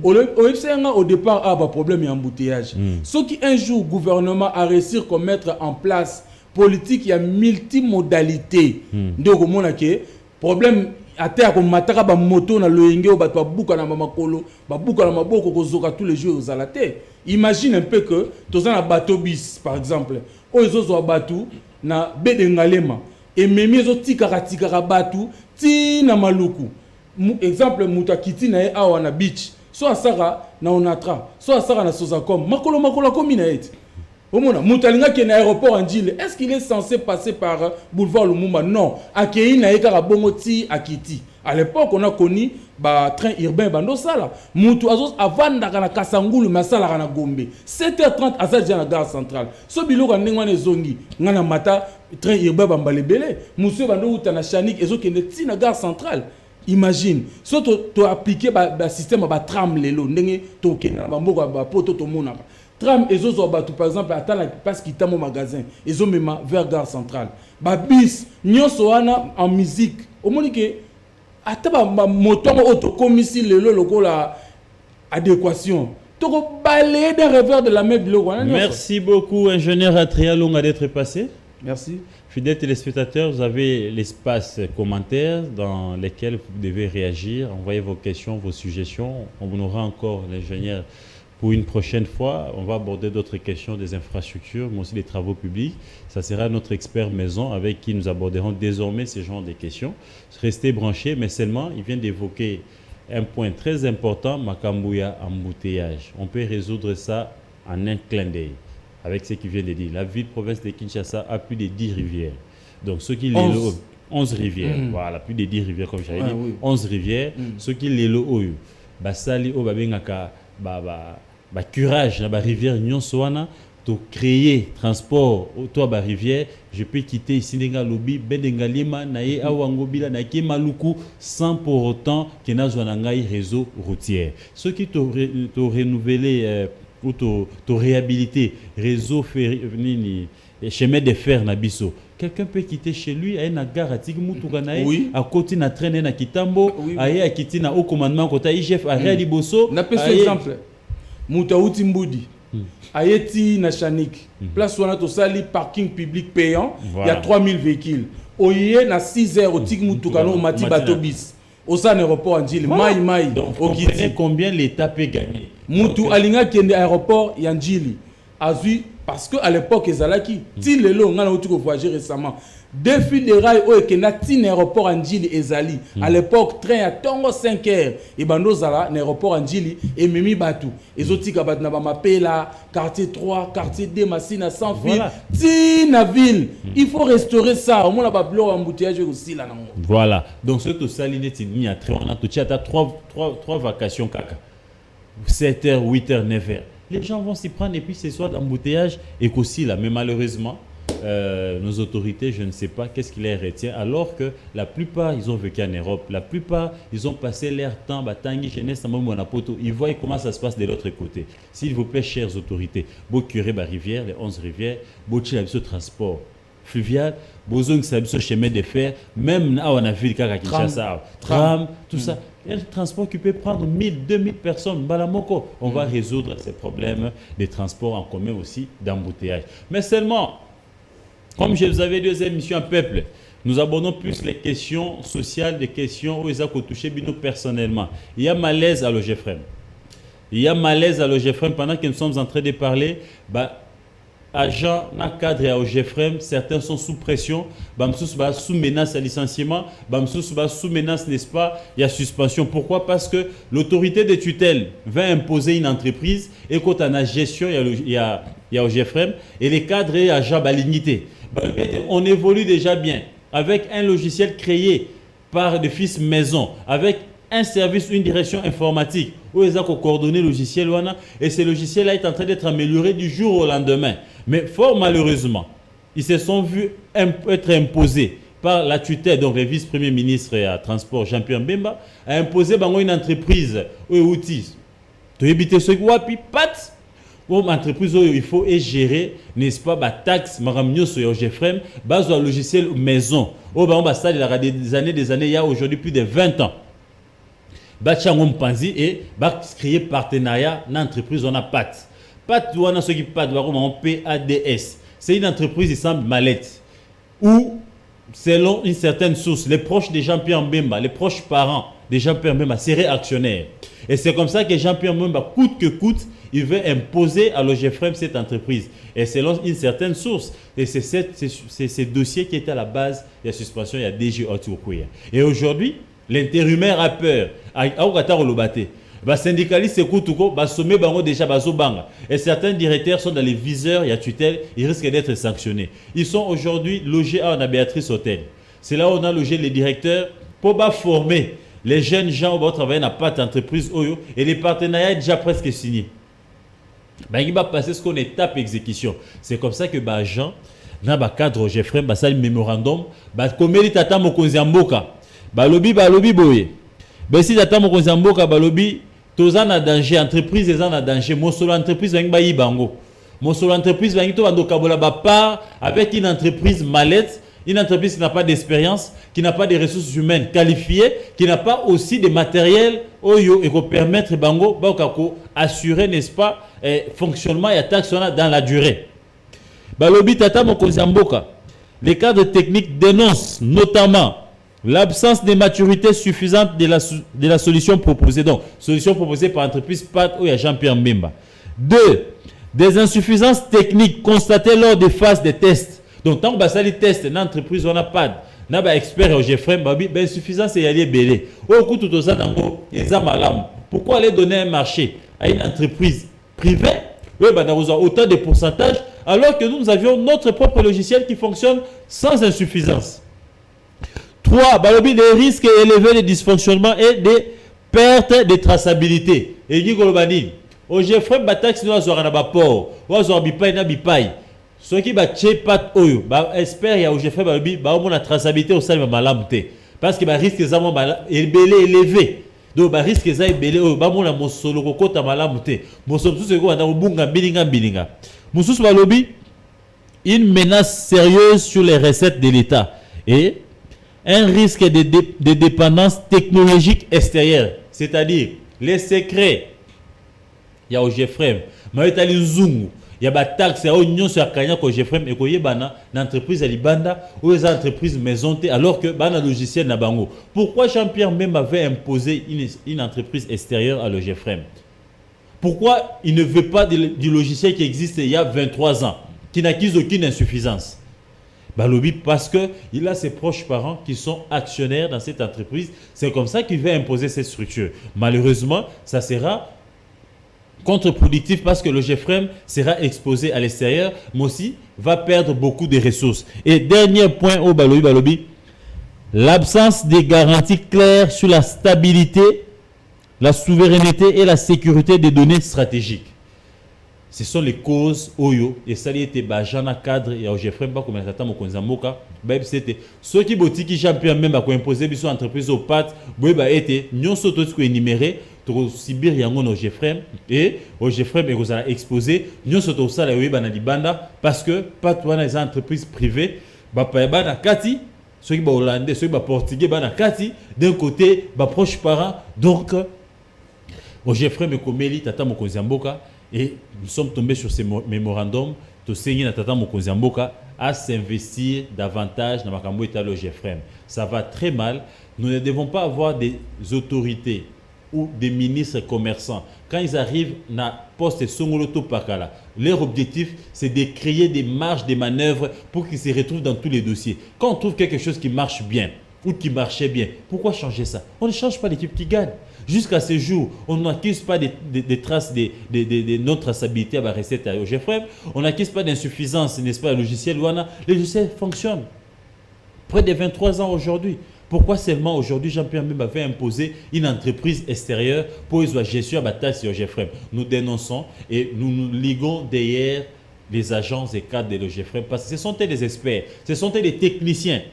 Au départ a ba problème ya embouteillage. Ce qui un jour gouvernement a réussi à mettre en place politique ya multimodalité. Ndoko mona ke problème ate ya komataka ba moto na loyenge ba buka na makolo ba buka na maboko kozoka tous les jours aux alate. Imagine un peu que toza na bateau bis par exemple o ezozo bateau na bedengalema et memi ezo tikaka bateau ti na maluku exemple mutakiti na awa na beach so asara na onatra so asara na sozakom makolo komi na eti omona mutalinga ke na aéroport Andile est-ce qu'il est censé passer par boulevard Lumumba? Non, akei na ekaka bongo ti akiti. À l'époque on a connu ba train urbain bando sala mutu azos avandaka na Kasangulu masala na Gombe 7h30 azaja na gare centrale so biloko ndengwa ne zongi ngana mata train urbain bambalebele musu bando uta na Chanik ezokende ti na gare centrale. Imagine so to appliquer ba système ba tram lelo ndenge to kena ba mboko ba poto to monaka tram ezozo bato par exemple atala parce qu'il tamo magasin ezomema vers gare centrale ba bis nyonso wana en musique omoni ke ata ba moto auto komisi lelo lokola adéquation toko balayer des revers de la main biloko wana. Merci beaucoup ingénieur Atria Longa d'être passé. Merci. Fidèles téléspectateurs, vous avez l'espace commentaires dans lesquels vous devez réagir, envoyer vos questions, vos suggestions. On aura encore l'ingénieur pour une prochaine fois. On va aborder d'autres questions des infrastructures, mais aussi des travaux publics. Ça sera notre expert maison avec qui nous aborderons désormais ce genre de questions. Restez branchés, mais seulement, il vient d'évoquer un point très important, Makambouya embouteillage. On peut résoudre ça en un clin d'œil. Avec ce qu'il vient de dire, la ville-province de Kinshasa a plus de 10 rivières. Donc, ceux qui 11 rivières, voilà, plus de 10 rivières, comme j'avais dit, oui. 11 rivières. Ceux qui les loent, basali o babengaka ba curage na ba rivière nyonsoana to créer transport autour ba rivière. Je peux quitter ici denga lobi bendenga lima na ye awangobila na ke maluku sans pour autant que na zwana ngai réseau routier. Ceux qui to renouveler ou to réhabiliter réseau ferry chemin de fer na biso. Quelqu'un peut quitter chez lui à une gare à côté na traîner na Kitambo, à quitter na au commandement côté IGF à Liboso. Na petit exemple. Moutaouti Mboudi. Ayeti na Chanik. Place où on a tout ça li parking public payant, il y a 3000 véhicules. Oye na 6 heures au Tig Moutoukano au Mati Batobis. Au San aéroport en Djili, Maï. Au Kiti. Combien l'État peut gagner? Moutou Alinga qui est aéroport en Djili. Azui parce que à l'époque ezalaki ti lelo ngana uti ko voyager récemment deux fils de rail o ekena ti aéroport en Djili ezali à l'époque train à tongo 5 heures et bando zala na aéroport en Djili et mimi batu ezotika bat na ba mapela quartier 3 quartier 2 Masina sans fil ti na ville il faut restaurer ça au moins la ba bloc embouteillage aussi là nango. Voilà, donc ce tout ça l'ineti ni à 3 on a tout à 3 vacations kaka 7h 8h 9h. Les gens vont s'y prendre et puis ce soir d'embouteillage et qu'aussi là. Mais malheureusement, nos autorités, je ne sais pas qu'est-ce qui les retient, alors que la plupart, ils ont vécu en Europe. La plupart, ils ont passé leur temps, Batangi, Jeunesse, Monapoto. Ils voient comment ça se passe de l'autre côté. S'il vous plaît, chères autorités, beau curé, rivière, les 11 rivières, beau ce transport fluvial, besoin que ce chemin de fer, même là, on a vu le cas à Kinshasa, tram, tout ça. Il y a un transport qui peut prendre 1000, 2000 personnes. Balamoko, on va résoudre ces problèmes de transport en commun aussi, d'embouteillage. Mais seulement, comme je vous avais dit aux émissions Peuple, nous abordons plus les questions sociales, des questions où ils ont touché nous personnellement. Il y a malaise à l'OGFREM. Il y a malaise à l'OGFREM pendant que nous sommes en train de parler. Agents, dans le cadre à OGFREM, certains sont sous pression, sous menace à licenciement, sous menace, n'est-ce pas, il y a suspension. Pourquoi? Parce que l'autorité de tutelle va imposer une entreprise et quand on a gestion, il y a OGFREM et les cadres et agents à l'unité. On évolue déjà bien avec un logiciel créé par des fils maison, avec un service, une direction informatique où ils ont coordonné le logiciel et ce logiciel-là est en train d'être amélioré du jour au lendemain. Mais fort malheureusement, ils se sont vus être imposés par la tutelle, donc le vice-premier ministre à transport Jean-Pierre Mbemba, a imposé une entreprise ou outils. Tu éviter ce qui pat. Une entreprise où il faut gérer, n'est-ce pas, taxe, maramnio sur OGFREM, base un logiciel maison. On va ça des années, il y a aujourd'hui plus de 20 ans. Bachangom Panzi et créer partenariat dans l'entreprise on a PAT. PAT ou on a ce qui PAT on PADS. C'est une entreprise qui semble mallette où selon une certaine source les proches de Jean-Pierre Mbemba, les proches parents de Jean-Pierre Mbemba seraient actionnaires. Et c'est comme ça que Jean-Pierre Mbemba coûte que coûte, il veut imposer à l'OGFREM cette entreprise. Et selon une certaine source, et c'est ce dossier qui était à la base de la suspension, il y a DG Otuokuya. Et aujourd'hui, l'intérimaire a peur. Syndicaliste sommet déjà et certains directeurs sont dans les viseurs, il y a tutelle, ils risquent d'être sanctionnés. Ils sont aujourd'hui logés à Béatrice Hôtel. C'est là où on a logé les directeurs pour former les jeunes gens qui vont travailler dans pas d'entreprise et les partenariats sont déjà presque signés. Il va passer ce qu'on étape exécution. C'est comme ça que Jean, dans le cadre OGFREM, le mémorandum, comme il tata mokonzi mboka. Balobi boye. Si tata mokonzi mboka balobi tous en danger, entreprise est en danger, mon solo entreprise va y bango. Mon solo entreprise va y to ando kabola part avec une entreprise mallette, une entreprise qui n'a pas d'expérience, qui n'a pas de ressources humaines qualifiées, qui n'a pas aussi de matériel oyo et qui permettre bango bakako assurer n'est-ce pas fonctionnement et taxe dans la durée. Balobi tata mokonzi mboka. Les cadres techniques dénoncent notamment l'absence de maturité suffisante de la solution proposée. Donc, solution proposée par l'entreprise PAT ou Jean-Pierre Mbemba. 2. Des insuffisances techniques constatées lors des phases de tests. Donc, tant que ça les tests, dans l'entreprise, on a PAT, on a expert au GFRM, insuffisance et y a belé. Au coup, tout ça, pourquoi aller donner un marché à une entreprise privée? Oui, nous avons autant de pourcentages, alors que nous avions notre propre logiciel qui fonctionne sans insuffisance. 3. Balobi des risques élevés de dysfonctionnement et des pertes de traçabilité. Et dit Golobani, au GFRM, taxe nous avons un rapport, nous avons un bipaï na bipaï. Ceux qui battent pas oyo, espère y a au GFRM balobi, la traçabilité au sein de malamte. Parce que risque les amants élevé. Donc risque les amants belé oyo, la mosolo kokota malamte. Mosolo tout ce qu'on a au bunga bilinga. Moussous balobi, une menace sérieuse sur les recettes de l'État et un risque de dépendance technologique extérieure, c'est-à-dire les secrets. Il y a au GFRM, mais il y a les zungu, il y a des taxes, il y a union sur Kanya au GFRM et qu'il y a une entreprise à Libanda ou une entreprise maisonnée alors que un logiciel n'a bango. Pourquoi Jean-Pierre même avait imposé une entreprise extérieure à le GFRM? Pourquoi il ne veut pas du logiciel qui existait il y a 23 ans, qui n'acquise aucune insuffisance? Balobi parce qu'il a ses proches parents qui sont actionnaires dans cette entreprise. C'est comme ça qu'il veut imposer cette structure. Malheureusement, ça sera contre-productif parce que le GFRM sera exposé à l'extérieur, mais aussi va perdre beaucoup de ressources. Et dernier point au Balobi, l'absence de garanties claires sur la stabilité, la souveraineté et la sécurité des données stratégiques. Ce sont les causes oyo et ça y était bajana cadre et au GFRM pas comme tata mokonza mboka c'était ceux qui botiki champion même ba ko imposer biso entreprise au pat boyeba été nyonso to ko énumérer to sibir yango no GFRM et au GFRM et vous a exposé nyonso to sala yeba na libanda parce que pat wana les entreprises privées ba pa na kati ceux qui ba hollandais ceux qui ba portugais ba na kati d'un côté ba proche parents donc au GFRM et komeli tata mokonza mboka. Et nous sommes tombés sur ces mémorandums de Seigneur Natata Mokonzi Mboka à s'investir davantage dans Makambo Italo GFRM. Ça va très mal. Nous ne devons pas avoir des autorités ou des ministres commerçants. Quand ils arrivent dans poste Songoloto Pakala, leur objectif c'est de créer des marges de manœuvre pour qu'ils se retrouvent dans tous les dossiers. Quand on trouve quelque chose qui marche bien ou qui marchait bien, pourquoi changer ça? On ne change pas l'équipe qui gagne. Jusqu'à ce jour, on n'accuse pas des traces de non-traçabilité à la recette au GFRM. On n'accuse pas d'insuffisance, n'est-ce pas, le logiciel Wana. Le logiciel fonctionne. Près de 23 ans aujourd'hui. Pourquoi seulement aujourd'hui Jean-Pierre Mbemba avait imposé une entreprise extérieure pour la gestion de la taxe au GFRM? Nous dénonçons et nous nous liguons derrière les agences et cadres de l'OGFRM parce que ce sont des experts, ce sont des techniciens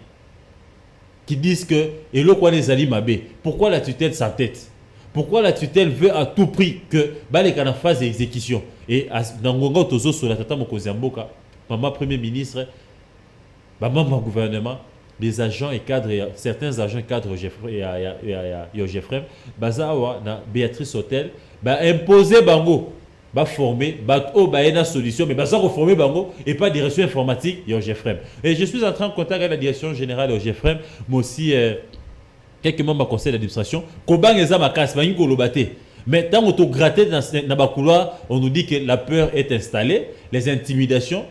qui disent que et le quoi les ali mabé. Pourquoi la tutelle sans tête? Pourquoi la tutelle veut à tout prix que les en phase d'exécution? Et dans Ngongo Tozo sur la Tata Mokonzi Mboka, maman Premier ministre, maman gouvernement, les agents et cadres, certains agents et cadres au GFRM, Bazawa, Béatrice Hôtel, imposer Bango, former, une solution, mais reformer Bango et pas direction informatique au GFRM. Et je suis en train de contacter la direction générale au GFRM, mais aussi quelques membres du conseil d'administration, mais tant qu'on te gratte dans le couloir, on nous dit que la peur est installée, les intimidations,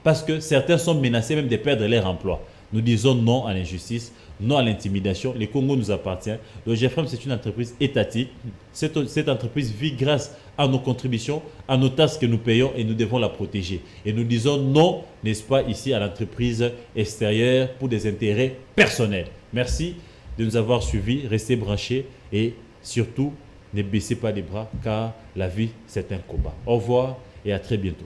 parce que certains sont menacés même de perdre leur emploi. Nous disons non à l'injustice, non à l'intimidation. Le Congo nous appartient. Le GFRM, c'est une entreprise étatique. Cette entreprise vit grâce à nos contributions, à nos taxes que nous payons et nous devons la protéger. Et nous disons non, n'est-ce pas, ici à l'entreprise extérieure pour des intérêts personnels. Merci de nous avoir suivis, restez branchés et surtout, ne baissez pas les bras car la vie, c'est un combat. Au revoir et à très bientôt.